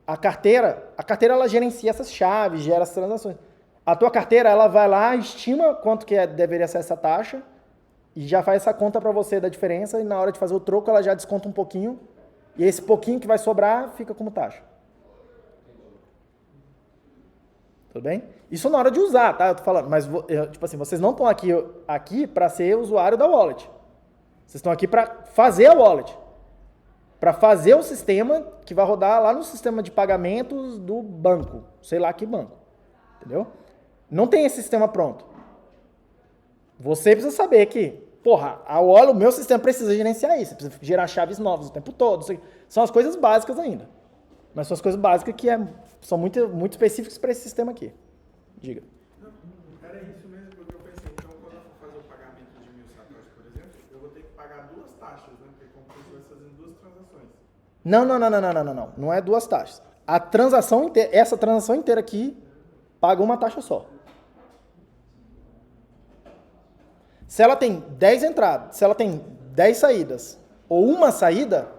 a carteira ela gerencia essas chaves, gera as transações. A tua carteira, ela vai lá, estima quanto que deveria ser essa taxa e já faz essa conta para você da diferença e na hora de fazer o troco ela já desconta um pouquinho e esse pouquinho que vai sobrar fica como taxa. Tudo bem? Isso na hora de usar, tá? Eu tô falando, mas tipo assim, vocês não estão aqui para ser usuário da wallet. Vocês estão aqui para fazer a wallet. Para fazer o sistema que vai rodar lá no sistema de pagamentos do banco. Sei lá que banco. Entendeu? Não tem esse sistema pronto. Você precisa saber que, porra, o meu sistema precisa gerenciar isso. Precisa gerar chaves novas o tempo todo. São as coisas básicas ainda. Mas são as coisas básicas que são muito, muito específicas para esse sistema aqui. Diga. Não, era isso mesmo porque eu pensei. Então, quando eu for fazer o pagamento de 1.000 satoshis, por exemplo, eu vou ter que pagar 2 taxas, né? Porque como você vai fazendo 2 transações. Não. Não é 2 taxas. A transação inteira, essa transação inteira aqui, paga uma taxa só. Se ela tem 10 entradas, se ela tem 10 saídas ou uma saída,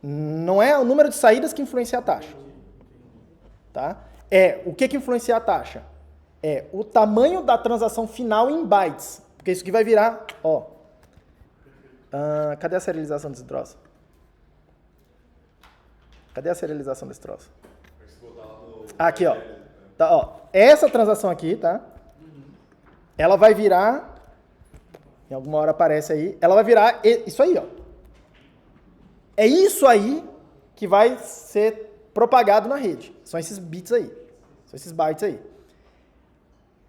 não é o número de saídas que influencia a taxa. Tá? O que influencia a taxa? É o tamanho da transação final em bytes. Porque isso aqui vai virar, ó. Cadê a serialização desse troço? Cadê a serialização desse troço? Aqui, ó. Tá, ó. Essa transação aqui, tá? Ela vai virar, em alguma hora aparece aí, ela vai virar isso aí, ó. É isso aí que vai ser propagado na rede. São esses bits aí. São esses bytes aí.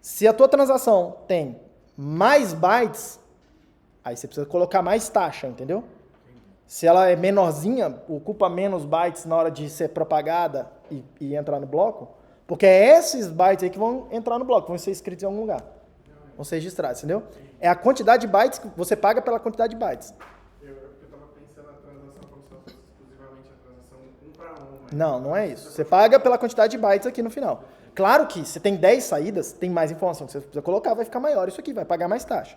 Se a tua transação tem mais bytes, aí você precisa colocar mais taxa, entendeu? Se ela é menorzinha, ocupa menos bytes na hora de ser propagada e entrar no bloco, porque é esses bytes aí que vão entrar no bloco, vão ser escritos em algum lugar. Vão ser registrados, entendeu? É a quantidade de bytes que você paga pela quantidade de bytes. Eu estava pensando na transação como se fosse exclusivamente a transação 1 para 1. Mas Não é isso. Você paga pela quantidade de bytes aqui no final. Claro que se tem 10 saídas, tem mais informação que você precisa colocar, vai ficar maior isso aqui, vai pagar mais taxa.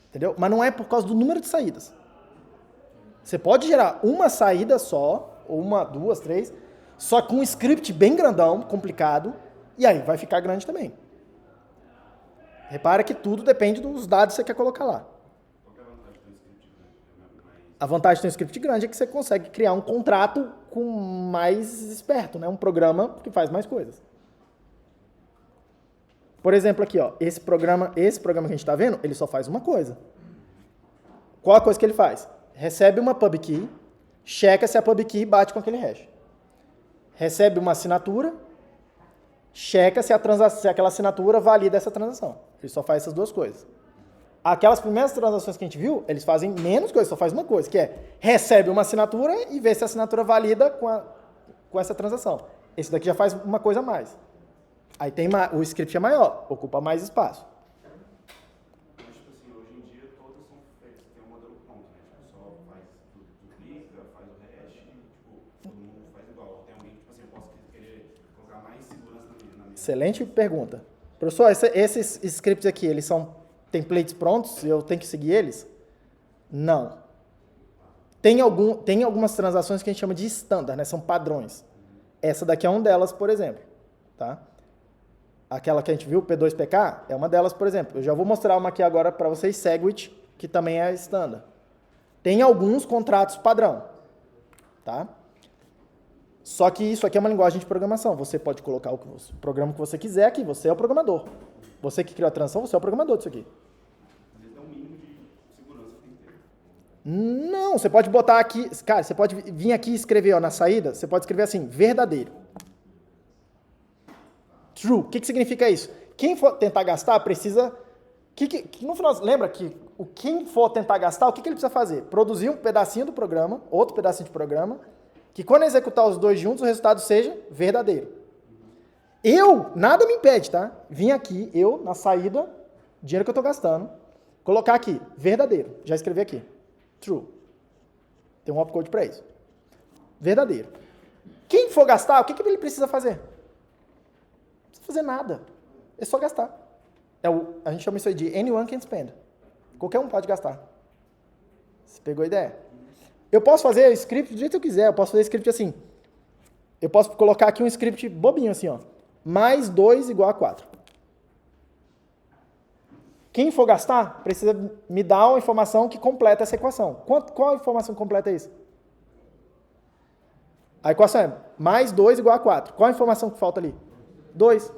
Entendeu? Mas não é por causa do número de saídas. Você pode gerar uma saída só, ou uma, duas, três, só com um script bem grandão, complicado, e aí vai ficar grande também. Repara que tudo depende dos dados que você quer colocar lá. Qual que é a vantagem do script grande? A vantagem de ter um script grande é que você consegue criar um contrato com mais esperto, né? Um programa que faz mais coisas. Por exemplo, aqui, ó, esse programa que a gente está vendo, ele só faz uma coisa. Qual a coisa que ele faz? Recebe uma pub key, checa se a pub key bate com aquele hash. Recebe uma assinatura, checa se aquela assinatura valida essa transação. Ele só faz essas duas coisas. Aquelas primeiras transações que a gente viu, eles fazem menos coisa, só faz uma coisa, que é recebe uma assinatura e vê se a assinatura valida com essa transação. Esse daqui já faz uma coisa a mais. Aí o script é maior, ocupa mais espaço. Mas, tipo assim, hoje em dia todas são feitas, tem um modelo pronto, né? Tipo, só faz, duplica, faz o hash, tipo, todo mundo faz igual. Tem alguém que, tipo assim, eu posso querer colocar mais segurança na minha. Excelente pergunta. Professor, esses scripts aqui, eles são templates prontos e eu tenho que seguir eles? Não. Tem algumas transações que a gente chama de standard, né? São padrões. Essa daqui é uma delas, por exemplo. Tá? Aquela que a gente viu, P2PK, é uma delas, por exemplo. Eu já vou mostrar uma aqui agora para vocês, Segwit, que também é standard. Tem alguns contratos padrão. Tá? Só que isso aqui é uma linguagem de programação. Você pode colocar o programa que você quiser aqui. Você é o programador. Você que criou a transação, você é o programador disso aqui. Às vezes é um mínimo de segurança que tem que ter. Não, você pode botar aqui... Cara, você pode vir aqui e escrever, ó, na saída, você pode escrever assim, verdadeiro. True. O que significa isso? Quem for tentar gastar precisa... no final, lembra que quem for tentar gastar, o que ele precisa fazer? Produzir um pedacinho do programa, outro pedacinho de programa, que quando executar os dois juntos, o resultado seja verdadeiro. Nada me impede, tá? Vim aqui, na saída, dinheiro que eu estou gastando, colocar aqui, verdadeiro. Já escrevi aqui. True. Tem um opcode para isso. Verdadeiro. Quem for gastar, o que ele precisa fazer? Não precisa fazer nada. É só gastar. A gente chama isso aí de anyone can spend. Qualquer um pode gastar. Você pegou a ideia? Eu posso fazer o script do jeito que eu quiser. Eu posso fazer script assim. Eu posso colocar aqui um script bobinho assim, ó. Mais 2 igual a 4. Quem for gastar, precisa me dar uma informação que completa essa equação. Qual a informação que completa isso? A equação é mais 2 igual a 4. Qual a informação que falta ali? 2.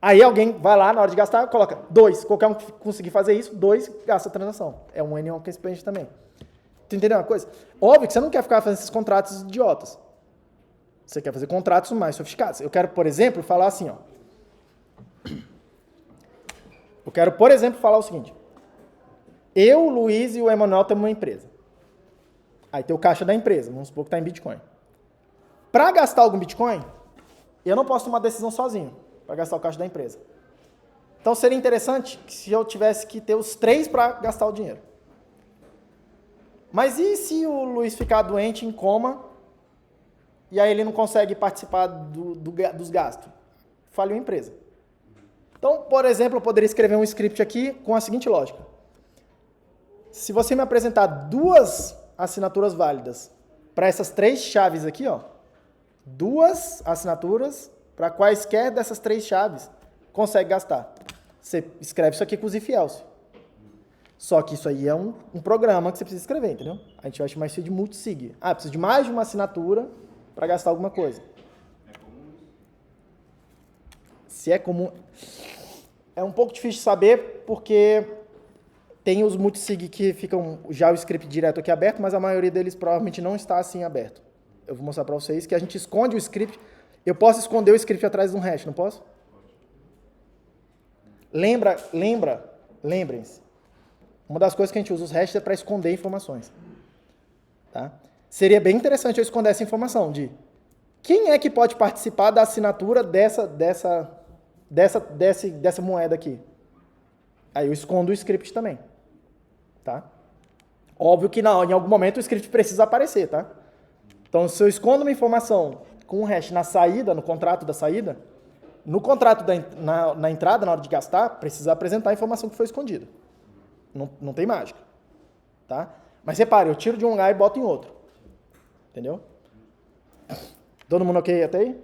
Aí alguém vai lá, na hora de gastar, coloca 2. Qualquer um que conseguir fazer isso, 2, gasta a transação. É um anyone can spend também. Tu entendeu uma coisa? Óbvio que você não quer ficar fazendo esses contratos idiotas. Você quer fazer contratos mais sofisticados. Eu quero, por exemplo, falar assim, ó. Eu quero, por exemplo, falar o seguinte. Eu, o Luiz e o Emanuel temos uma empresa. Aí tem o caixa da empresa. Vamos supor que está em Bitcoin. Para gastar algum Bitcoin, eu não posso tomar decisão sozinho para gastar o caixa da empresa. Então seria interessante que se eu tivesse que ter os 3 para gastar o dinheiro. Mas e se o Luiz ficar doente, em coma, e aí ele não consegue participar dos gastos? Falhou a empresa. Então, por exemplo, eu poderia escrever um script aqui com a seguinte lógica. Se você me apresentar 2 assinaturas válidas para essas 3 chaves aqui, ó, 2 assinaturas para quaisquer dessas 3 chaves consegue gastar. Você escreve isso aqui com os if else. Só que isso aí é um programa que você precisa escrever, entendeu? A gente vai chamar isso de multisig. Precisa de mais de uma assinatura para gastar alguma coisa. É comum isso? Se é comum... É um pouco difícil de saber, porque tem os multisig que ficam já o script direto aqui aberto, mas a maioria deles provavelmente não está assim aberto. eu vou mostrar para vocês que a gente esconde o script. Eu posso esconder o script atrás de um hash, não posso? Lembrem-se. Uma das coisas que a gente usa os hashes é para esconder informações. Tá? Seria bem interessante eu esconder essa informação de quem é que pode participar da assinatura dessa moeda aqui. Aí eu escondo o script também. Tá? Óbvio que em algum momento o script precisa aparecer, tá? Então, se eu escondo uma informação com um hash na saída, no contrato da saída, no contrato na entrada, na hora de gastar, precisa apresentar a informação que foi escondida. Não tem mágica. Tá? Mas repare, eu tiro de um lugar e boto em outro. Entendeu? Todo mundo ok até aí?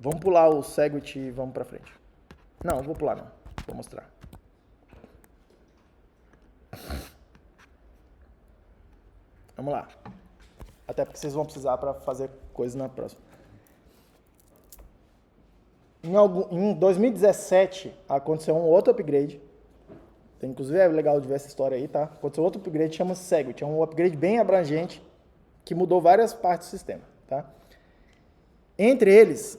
Vamos pular o Segwit e vamos pra frente. Não vou pular não. Vou mostrar. Vamos lá. Até porque vocês vão precisar para fazer coisas na próxima. Em 2017, aconteceu um outro upgrade. Inclusive é legal de ver essa história aí, tá? Aconteceu outro upgrade que chama Segwit. É um upgrade bem abrangente que mudou várias partes do sistema, tá? Entre eles,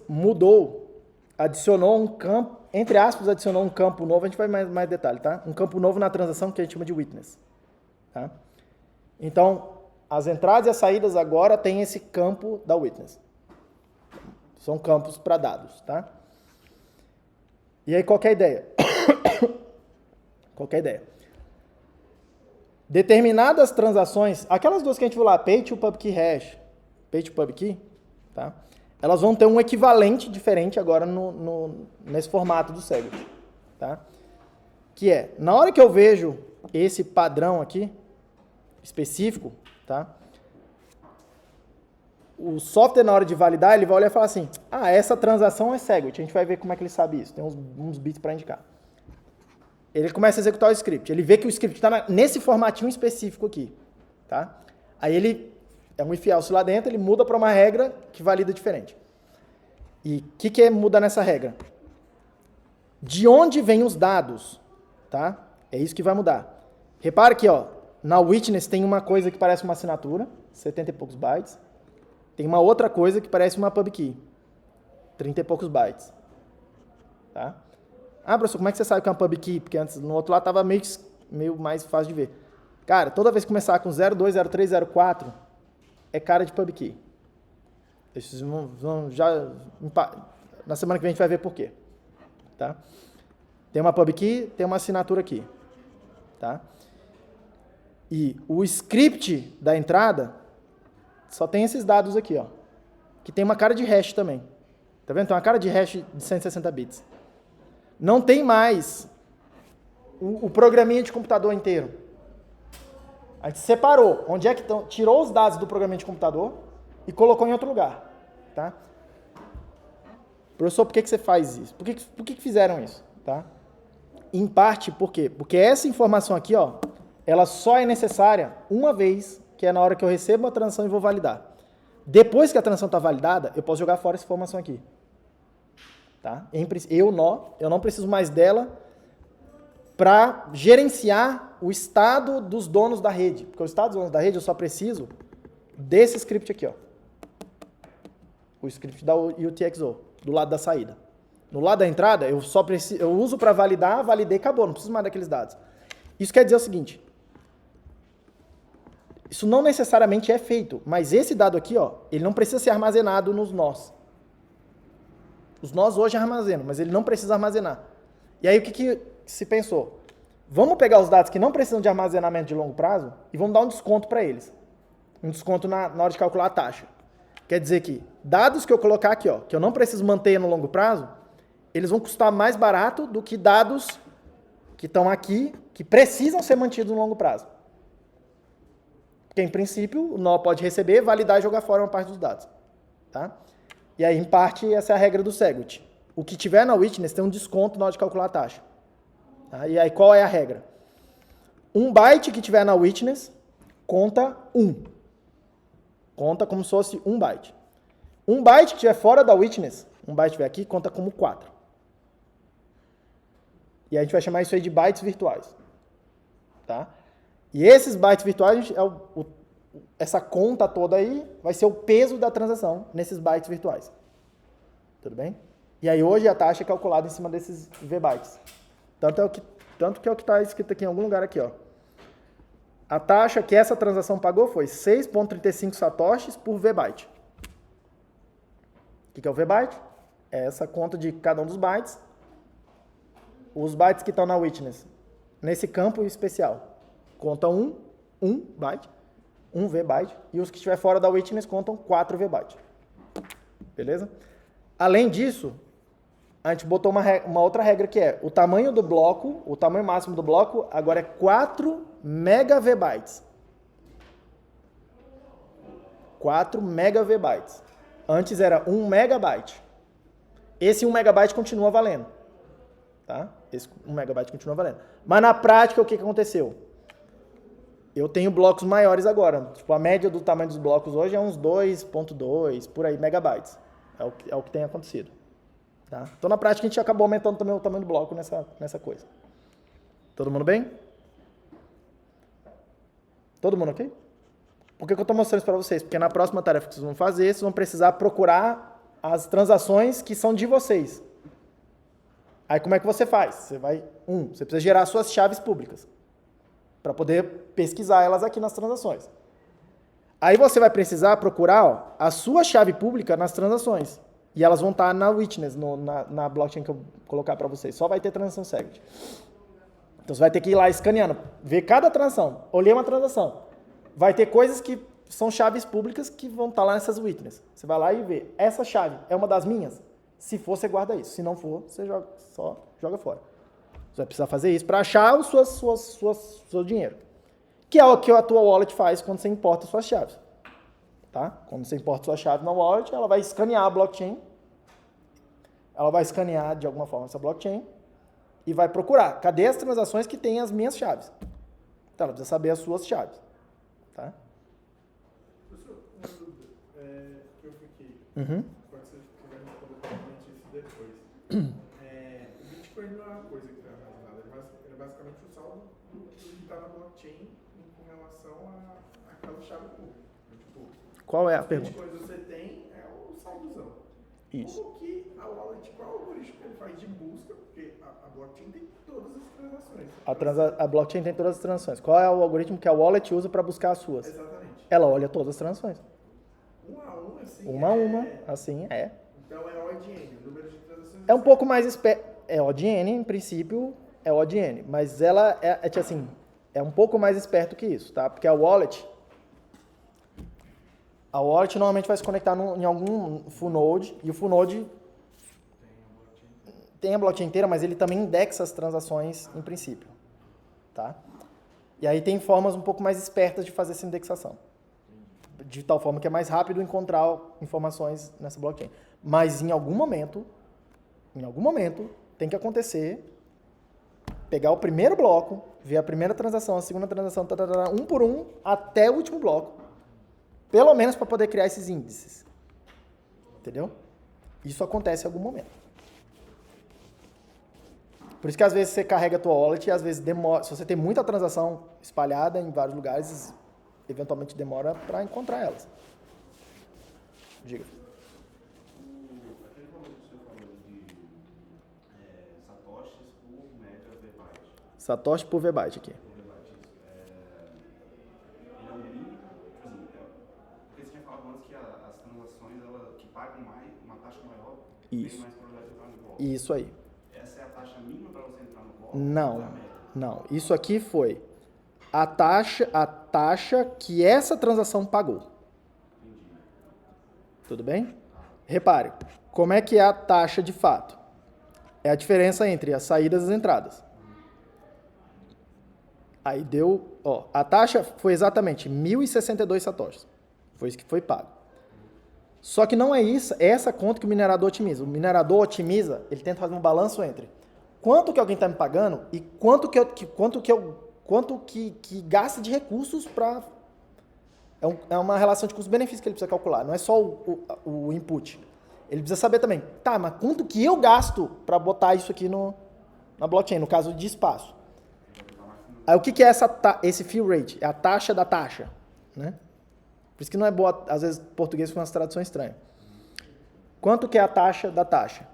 adicionou um campo, entre aspas, adicionou um campo novo, a gente vai mais detalhe, tá? Um campo novo na transação que a gente chama de witness, tá? Então, as entradas e as saídas agora têm esse campo da witness. São campos para dados, tá? E aí, qual que é a ideia? Qual que é a ideia? Determinadas transações, aquelas duas que a gente viu lá, pay to pub key hash, pay to pub key, tá? Elas vão ter um equivalente diferente agora nesse formato do Segwit, tá? Que é, na hora que eu vejo esse padrão aqui, específico, tá? O software, na hora de validar, ele vai olhar e falar assim, essa transação é Segwit, a gente vai ver como é que ele sabe isso, tem uns bits para indicar. Ele começa a executar o script, ele vê que o script está nesse formatinho específico aqui, tá? Aí ele, é um if else lá dentro, ele muda para uma regra que valida diferente. E o que é mudar nessa regra? De onde vêm os dados, tá? É isso que vai mudar. Repara que, ó, na witness tem uma coisa que parece uma assinatura, 70 e poucos bytes. Tem uma outra coisa que parece uma pub key, 30 e poucos bytes. Tá? Professor, como é que você sabe que é uma pub key? Porque antes, no outro lado, estava meio mais fácil de ver. Cara, toda vez que começar com 02, 03, 04, é cara de pub key. Na semana que vem a gente vai ver por quê. Tá? Tem uma pub key, tem uma assinatura aqui. Tá? E o script da entrada só tem esses dados aqui, ó, que tem uma cara de hash também. Tá vendo? Tem uma cara de hash de 160 bits. Não tem mais o programinha de computador inteiro. A gente separou onde é que estão, tirou os dados do programinha de computador e colocou em outro lugar. Tá? Professor, por que você faz isso? Por que fizeram isso? Tá? Em parte, por quê? Porque essa informação aqui, ó, ela só é necessária uma vez, que é na hora que eu recebo uma transação e vou validar. Depois que a transação está validada, eu posso jogar fora essa informação aqui. Tá? Eu não preciso mais dela para gerenciar o estado dos donos da rede. Porque o estado dos donos da rede eu só preciso desse script aqui, ó. O script da UTXO, do lado da saída. No lado da entrada, eu uso para validar, validei, acabou, não preciso mais daqueles dados. Isso quer dizer o seguinte, isso não necessariamente é feito, mas esse dado aqui, ó, ele não precisa ser armazenado nos nós. Os nós hoje armazenam, mas ele não precisa armazenar. E aí o que se pensou? Vamos pegar os dados que não precisam de armazenamento de longo prazo e vamos dar um desconto para eles. Um desconto na hora de calcular a taxa. Quer dizer que dados que eu colocar aqui, ó, que eu não preciso manter no longo prazo, eles vão custar mais barato do que dados que estão aqui, que precisam ser mantidos no longo prazo. Porque, em princípio, o nó pode receber, validar e jogar fora uma parte dos dados. Tá? E aí, em parte, essa é a regra do Segwit. O que tiver na witness tem um desconto na hora de calcular a taxa. Tá? E aí, qual é a regra? Um byte que tiver na witness conta 1. Conta como se fosse 1 byte. Um byte que estiver fora da witness, um byte que estiver aqui, conta como 4. E a gente vai chamar isso aí de bytes virtuais. Tá? E esses bytes virtuais é essa conta toda aí vai ser o peso da transação nesses bytes virtuais. Tudo bem? E aí hoje a taxa é calculada em cima desses V-bytes. Tanto que é o que está escrito aqui em algum lugar aqui, ó. A taxa que essa transação pagou foi 6,35 satoshis por V-byte. O que é o V-byte? É essa conta de cada um dos bytes. Os bytes que estão na witness, nesse campo especial, conta um byte, um V-byte, e os que estiver fora da witness contam 4 V-bytes. Beleza? Além disso, a gente botou uma outra regra que é o tamanho do bloco, o tamanho máximo do bloco agora é 4 MV-bytes. 4 MV-bytes. Antes era 1 megabyte. Esse 1 megabyte continua valendo. Tá? Esse 1 megabyte continua valendo. Mas na prática, o que aconteceu? Eu tenho blocos maiores agora. Tipo, a média do tamanho dos blocos hoje é uns 2.2, por aí, megabytes. É o que tem acontecido. Tá? Então, na prática, a gente acabou aumentando também o tamanho do bloco nessa coisa. Todo mundo bem? Todo mundo ok? Por que eu estou mostrando isso para vocês? Porque na próxima tarefa que vocês vão fazer, vocês vão precisar procurar as transações que são de vocês. Aí, como é que você faz? Você precisa gerar suas chaves públicas para poder pesquisar elas aqui nas transações. Aí você vai precisar procurar a sua chave pública nas transações. E elas vão estar na witness, na blockchain que eu vou colocar para vocês. Só vai ter transação secret. Então você vai ter que ir lá escaneando, ver cada transação. Olhei uma transação. Vai ter coisas que são chaves públicas que vão estar lá nessas witness. Você vai lá e vê. Essa chave é uma das minhas? Se for, você guarda isso. Se não for, você só joga fora. Você vai precisar fazer isso para achar o seu dinheiro. Que é o que a tua wallet faz quando você importa suas chaves. Tá? Quando você importa sua chave na wallet, ela vai escanear a blockchain. Ela vai escanear de alguma forma essa blockchain e vai procurar. Cadê as transações que têm as minhas chaves? Então ela precisa saber as suas chaves. Tá? Professor, uma dúvida que eu fiquei. Uhum. Pode ser que você vai responder provavelmente isso depois. O Bitcoin não é uma coisa que está armazenada, ele é basicamente o saldo do que está na blockchain com relação àquela chave pública. Tipo, Qual é a os pergunta? bitcoins você tem é o saldozão. Isso. Como que a wallet, qual é o algoritmo que ele faz de busca? Porque a blockchain tem todas as transações. A blockchain tem todas as transações. Qual é o algoritmo que a wallet usa para buscar as suas? Exatamente. Ela olha todas as transações. Um a um, assim. Uma a uma, assim é. Então é ODN, o número de transações. É um pouco mais é ODN, em princípio, é ODN, mas ela é um pouco mais esperto que isso, tá? Porque a wallet normalmente vai se conectar em algum full node, e o full node tem a blockchain inteira, mas ele também indexa as transações em princípio, tá? E aí tem formas um pouco mais espertas de fazer essa indexação, de tal forma que é mais rápido encontrar informações nessa blockchain. Mas em algum momento, tem que acontecer, pegar o primeiro bloco, ver a primeira transação, a segunda transação, um por um, até o último bloco, pelo menos para poder criar esses índices. Entendeu? Isso acontece em algum momento. Por isso que às vezes você carrega a tua wallet e às vezes demora, se você tem muita transação espalhada em vários lugares, eventualmente demora para encontrar elas. Diga. Aquele valor que o senhor falou de satoshis por megabyte. Satoshi por V-byte aqui. Ele é um mínimo, porque você tinha falado antes que as transações que pagam mais, uma taxa maior, Isso. tem mais probabilidade de entrar no bloco. Isso aí. Essa é a taxa mínima para você entrar no bloco? Não. Isso aqui foi a taxa que essa transação pagou. Entendi. Tudo bem? Repare, como é que é a taxa de fato? É a diferença entre as saídas e as entradas. Aí deu, a taxa foi exatamente 1.062 satoshis. Foi isso que foi pago. Só que não é isso, é essa conta que o minerador otimiza. O minerador otimiza, ele tenta fazer um balanço entre quanto que alguém está me pagando e quanto que gasta de recursos para... É uma relação de custo-benefício que ele precisa calcular, não é só o input. Ele precisa saber também, tá, mas quanto que eu gasto para botar isso aqui na blockchain, no caso de espaço. Aí o que é esse fill rate? É a taxa da taxa, né? Por isso que não é boa, às vezes, português com umas traduções estranhas. Quanto que é a taxa da taxa?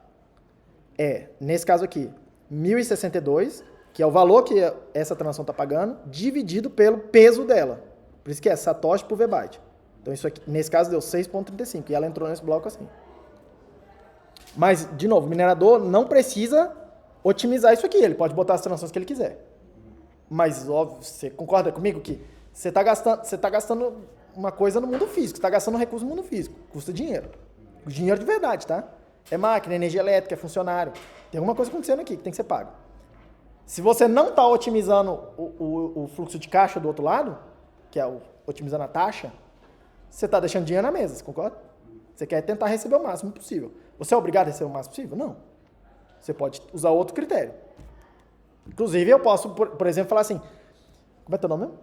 Nesse caso aqui, 1.062, que é o valor que essa transação está pagando, dividido pelo peso dela. Por isso que é satoshi por V-byte. Então, isso aqui, nesse caso, deu 6,35, e ela entrou nesse bloco assim. Mas, de novo, o minerador não precisa otimizar isso aqui, ele pode botar as transações que ele quiser. Mas, óbvio, você concorda comigo que você está gastando uma coisa no mundo físico, você está gastando um recurso no mundo físico, custa dinheiro. Dinheiro de verdade, tá? É máquina, é energia elétrica, é funcionário. Tem alguma coisa acontecendo aqui que tem que ser pago. Se você não está otimizando o fluxo de caixa do outro lado, que é otimizando a taxa, você está deixando dinheiro na mesa, você concorda? Você quer tentar receber o máximo possível. Você é obrigado a receber o máximo possível? Não. Você pode usar outro critério. Inclusive, eu posso, por exemplo, falar assim, como é teu nome mesmo?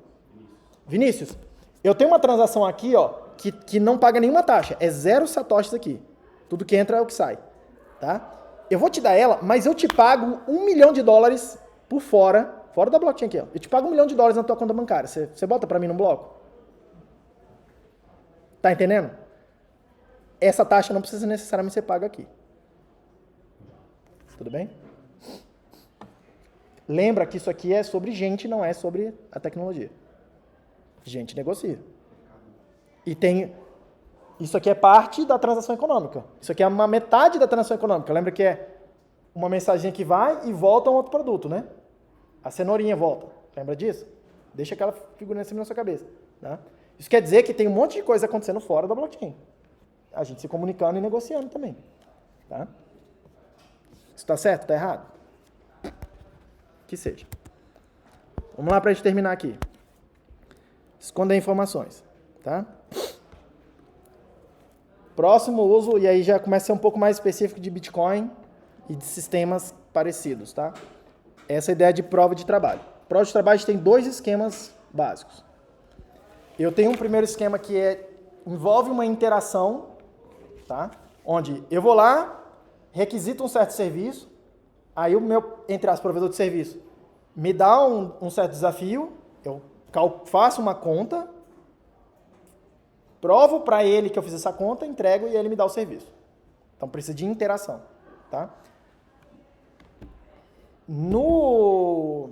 Vinícius, eu tenho uma transação aqui, ó, que não paga nenhuma taxa, é 0 satoshis aqui. Tudo que entra é o que sai, tá? Eu vou te dar ela, mas eu te pago $1 milhão por fora da blockchain aqui, ó. Eu te pago $1 milhão na tua conta bancária. Você bota pra mim num bloco? Tá entendendo? Essa taxa não precisa necessariamente ser paga aqui. Tudo bem? Lembra que isso aqui é sobre gente, não é sobre a tecnologia. Gente negocia. E isso aqui é parte da transação econômica. Isso aqui é uma metade da transação econômica. Lembra que é uma mensagem que vai e volta a um outro produto, né? A cenourinha volta. Lembra disso? Deixa aquela figurinha assim na sua cabeça. Tá? Isso quer dizer que tem um monte de coisa acontecendo fora da blockchain. A gente se comunicando e negociando também. Tá? Isso está certo? Está errado? Que seja. Vamos lá para a gente terminar aqui. Esconder informações. Tá? Próximo uso, e aí já começa a ser um pouco mais específico de Bitcoin e de sistemas parecidos. Tá? Essa é a ideia de prova de trabalho. Prova de trabalho a gente tem 2 esquemas básicos. Eu tenho um primeiro esquema que envolve uma interação, tá? Onde eu vou lá, requisito um certo serviço, aí o meu, entre aspas, provedor de serviço me dá um certo desafio, eu faço uma conta, provo para ele que eu fiz essa conta, entrego e ele me dá o serviço. Então precisa de interação, tá? No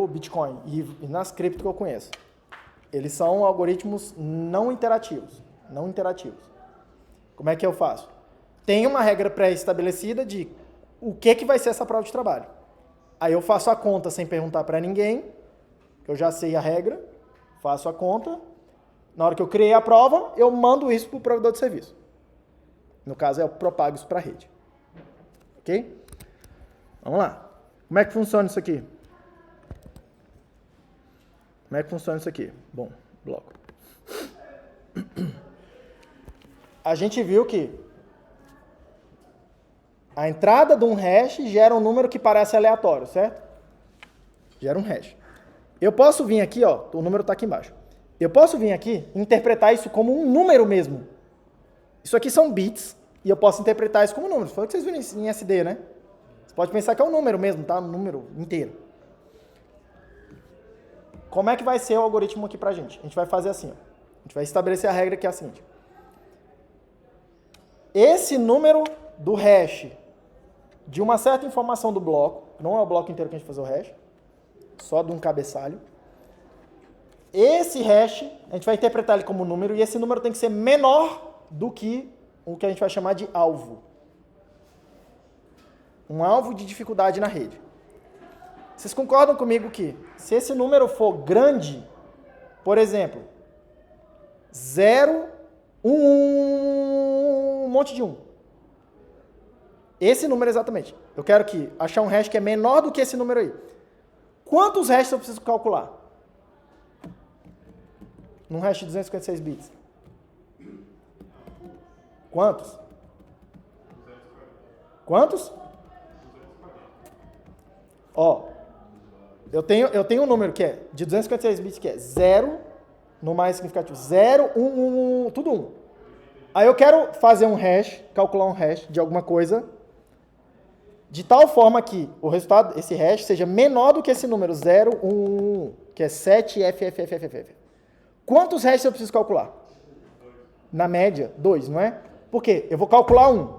Bitcoin e nas cripto que eu conheço, eles são algoritmos não interativos. Como é que eu faço? Tem uma regra pré-estabelecida de o que vai ser essa prova de trabalho. Aí eu faço a conta sem perguntar para ninguém, que eu já sei a regra, faço a conta. Na hora que eu criei a prova, eu mando isso para o provedor de serviço. No caso, eu propago isso para a rede. Ok? Vamos lá. Como é que funciona isso aqui? Bom, bloco. A gente viu que a entrada de um hash gera um número que parece aleatório, certo? Gera um hash. Eu posso vir aqui, ó, o número está aqui embaixo. Eu posso vir aqui e interpretar isso como um número mesmo. Isso aqui são bits e eu posso interpretar isso como um número. Foi o que vocês viram em SD, né? Você pode pensar que é um número mesmo, tá? Um número inteiro. Como é que vai ser o algoritmo aqui pra gente? A gente vai fazer assim, ó. A gente vai estabelecer a regra que é a seguinte. Esse número do hash de uma certa informação do bloco, não é o bloco inteiro que a gente vai fazer o hash, só de um cabeçalho. Esse hash, a gente vai interpretar ele como número, e esse número tem que ser menor do que o que a gente vai chamar de alvo. Um alvo de dificuldade na rede. Vocês concordam comigo que, se esse número for grande, por exemplo, 0, 1, um monte de 1. Esse número exatamente. Eu quero achar um hash que é menor do que esse número aí. Quantos hashes eu preciso calcular? Num hash de 256 bits. Quantos? Ó, eu tenho um número que é de 256 bits, que é 0, no mais significativo, 0, 1, 1, tudo 1. Aí eu quero fazer um hash, calcular um hash de alguma coisa, de tal forma que o resultado, esse hash, seja menor do que esse número, 0, 1, 1, que é 7FFFFF. Quantos hashes eu preciso calcular? Na média, 2, não é? Por quê? Eu vou calcular 1.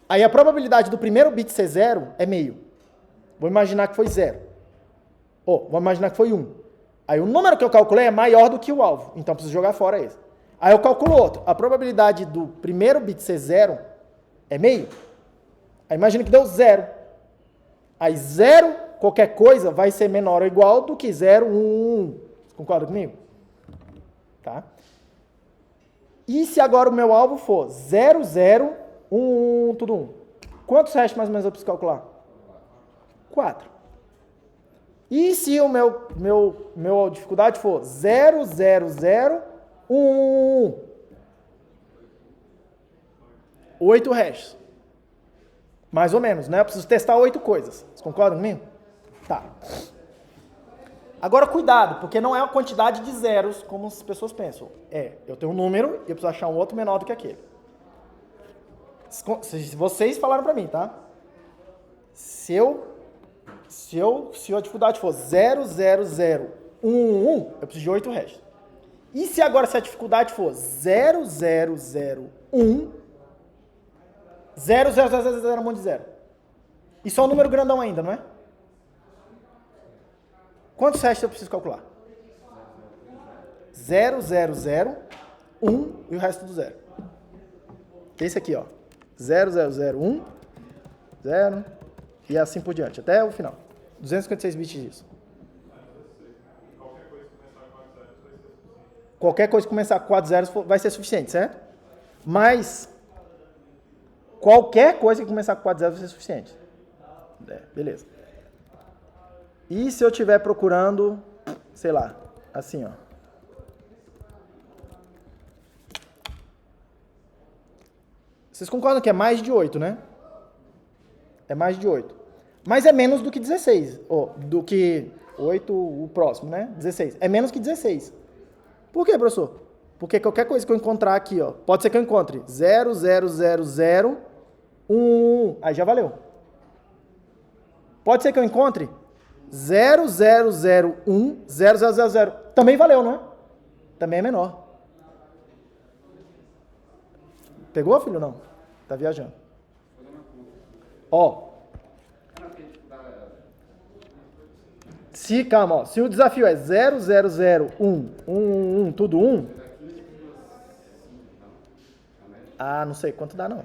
Aí a probabilidade do primeiro bit ser 0 é meio. Vou imaginar que foi 0. Vou imaginar que foi 1. Aí o número que eu calculei é maior do que o alvo. Então eu preciso jogar fora esse. Aí eu calculo outro. A probabilidade do primeiro bit ser 0 é meio. Aí imagina que deu 0. Aí 0, qualquer coisa, vai ser menor ou igual do que 0, 1, 1. Concorda comigo? Tá? E se agora o meu alvo for 0, 0, 1, 1, tudo 1? Quantos hashes mais ou menos eu preciso calcular? 4. E se o meu dificuldade for 0, 0, 0, 1, 1, 1? 8 hashes. Mais ou menos, né? Eu preciso testar 8 coisas. Vocês concordam comigo? Tá. Agora, cuidado, porque não é a quantidade de zeros como as pessoas pensam. Eu tenho um número e eu preciso achar um outro menor do que aquele. Vocês falaram pra mim, tá? Se a dificuldade for 0, 0, 0, 1, 1, eu preciso de 8 hashes. E se a dificuldade for 0, 0, 0, 1, 0, 0, 0, 0, 0 é um monte de zero. E só um número grandão ainda, não é? Quantos hashes eu preciso calcular? 0, 0, 0, 1 e o resto do zero. Esse aqui, ó. 0, 0, 0, 1, 0 e assim por diante, até o final. 256 bits disso. Qualquer coisa que começar com 4 zeros vai ser suficiente, certo? Mas qualquer coisa que começar com 4 zeros vai ser suficiente. Beleza. E se eu estiver procurando, sei lá, assim, ó. Vocês concordam que é mais de 8, né? É mais de 8. Mas é menos do que 16. Do que 8, o próximo, né? 16. É menos que 16. Por quê, professor? Porque qualquer coisa que eu encontrar aqui, ó, pode ser que eu encontre 0, 0, 0, 0, 1, 1. Aí já valeu. Pode ser que eu encontre 0, 0, 0, 1, 0, 0, 0, 0. Também valeu, não é? Também é menor. Pegou, filho, ou não? Tá viajando. Calma, ó. Se o desafio é 0, 0, 0, 1, 1, 1, tudo 1. Não sei quanto dá, não.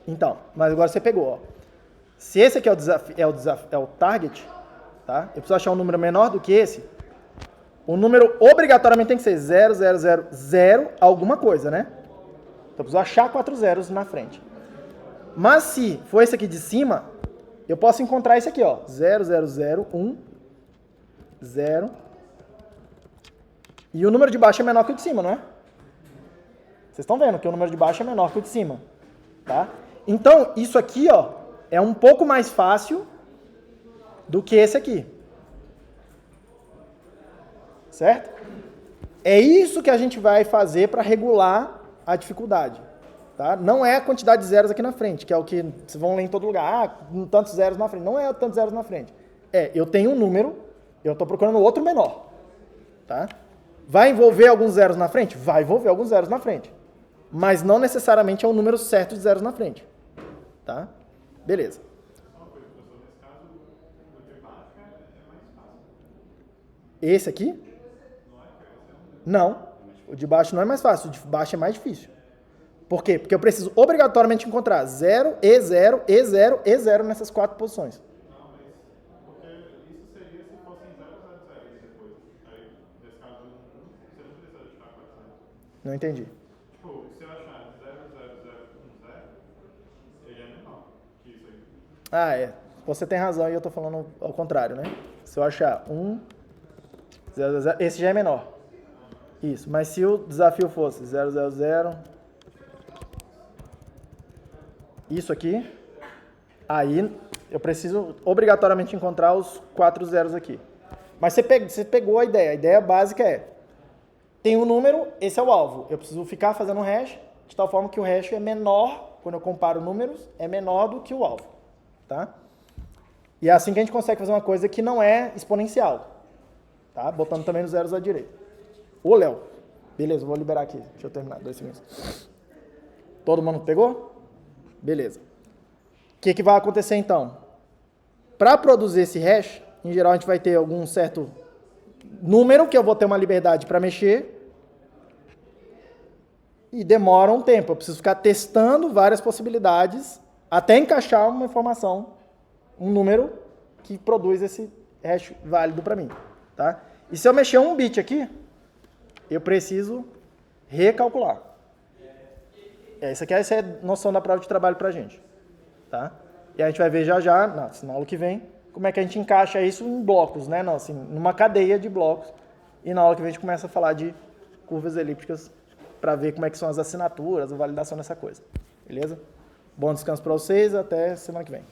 Então, mas agora você pegou, ó. Se esse aqui é o target, tá? Eu preciso achar um número menor do que esse. O número obrigatoriamente tem que ser 0, 0, 0, 0, alguma coisa, né? Então eu preciso achar 4 zeros na frente. Mas se for esse aqui de cima, eu posso encontrar esse aqui, ó. 0, 0, 0, 1, 0. E o número de baixo é menor que o de cima, não é? Vocês estão vendo que o número de baixo é menor que o de cima, tá? Então, isso aqui, ó, é um pouco mais fácil do que esse aqui. Certo? É isso que a gente vai fazer para regular a dificuldade. Tá? Não é a quantidade de zeros aqui na frente, que é o que vocês vão ler em todo lugar. Tantos zeros na frente. Não é tantos zeros na frente. Eu tenho um número, eu estou procurando outro menor. Tá? Vai envolver alguns zeros na frente? Vai envolver alguns zeros na frente. Mas não necessariamente é o número certo de zeros na frente. Tá? Beleza. Esse aqui? Não. O de baixo não é mais fácil, o de baixo é mais difícil. Por quê? Porque eu preciso obrigatoriamente encontrar 0, E0, E0, E0 nessas 4 posições. Não, mas porque isso seria se fossem 0, 0, 0 e depois. Aí, nesse caso, você não precisa achar 4 zeros. Não entendi. Tipo, se eu achar 0, 0, 0, 1, 0, ele é menor que isso aí. Você tem razão e eu estou falando ao contrário, né? Se eu achar 1, 0, 0, 0, esse já é menor. Isso, mas se o desafio fosse 0, 0, 0, isso aqui, aí eu preciso obrigatoriamente encontrar os 4 zeros aqui. Mas você pegou a ideia básica tem um número, esse é o alvo. Eu preciso ficar fazendo um hash, de tal forma que o hash é menor, quando eu comparo números, é menor do que o alvo. Tá? E é assim que a gente consegue fazer uma coisa que não é exponencial. tá? Botando também nos zeros à direita. Ô, Léo. Beleza, vou liberar aqui. Deixa eu terminar, 2 segundos. Todo mundo pegou? Beleza. O que vai acontecer então? Para produzir esse hash, em geral a gente vai ter algum certo número que eu vou ter uma liberdade para mexer e demora um tempo. Eu preciso ficar testando várias possibilidades até encaixar uma informação, um número que produz esse hash válido para mim, tá? E se eu mexer um bit aqui, eu preciso recalcular. Essa aqui é a noção da prova de trabalho para a gente, tá? E a gente vai ver já, na aula que vem, como é que a gente encaixa isso em blocos, né? Não, assim, numa cadeia de blocos. E na aula que vem a gente começa a falar de curvas elípticas para ver como é que são as assinaturas, a validação dessa coisa. Beleza? Bom descanso para vocês, até semana que vem.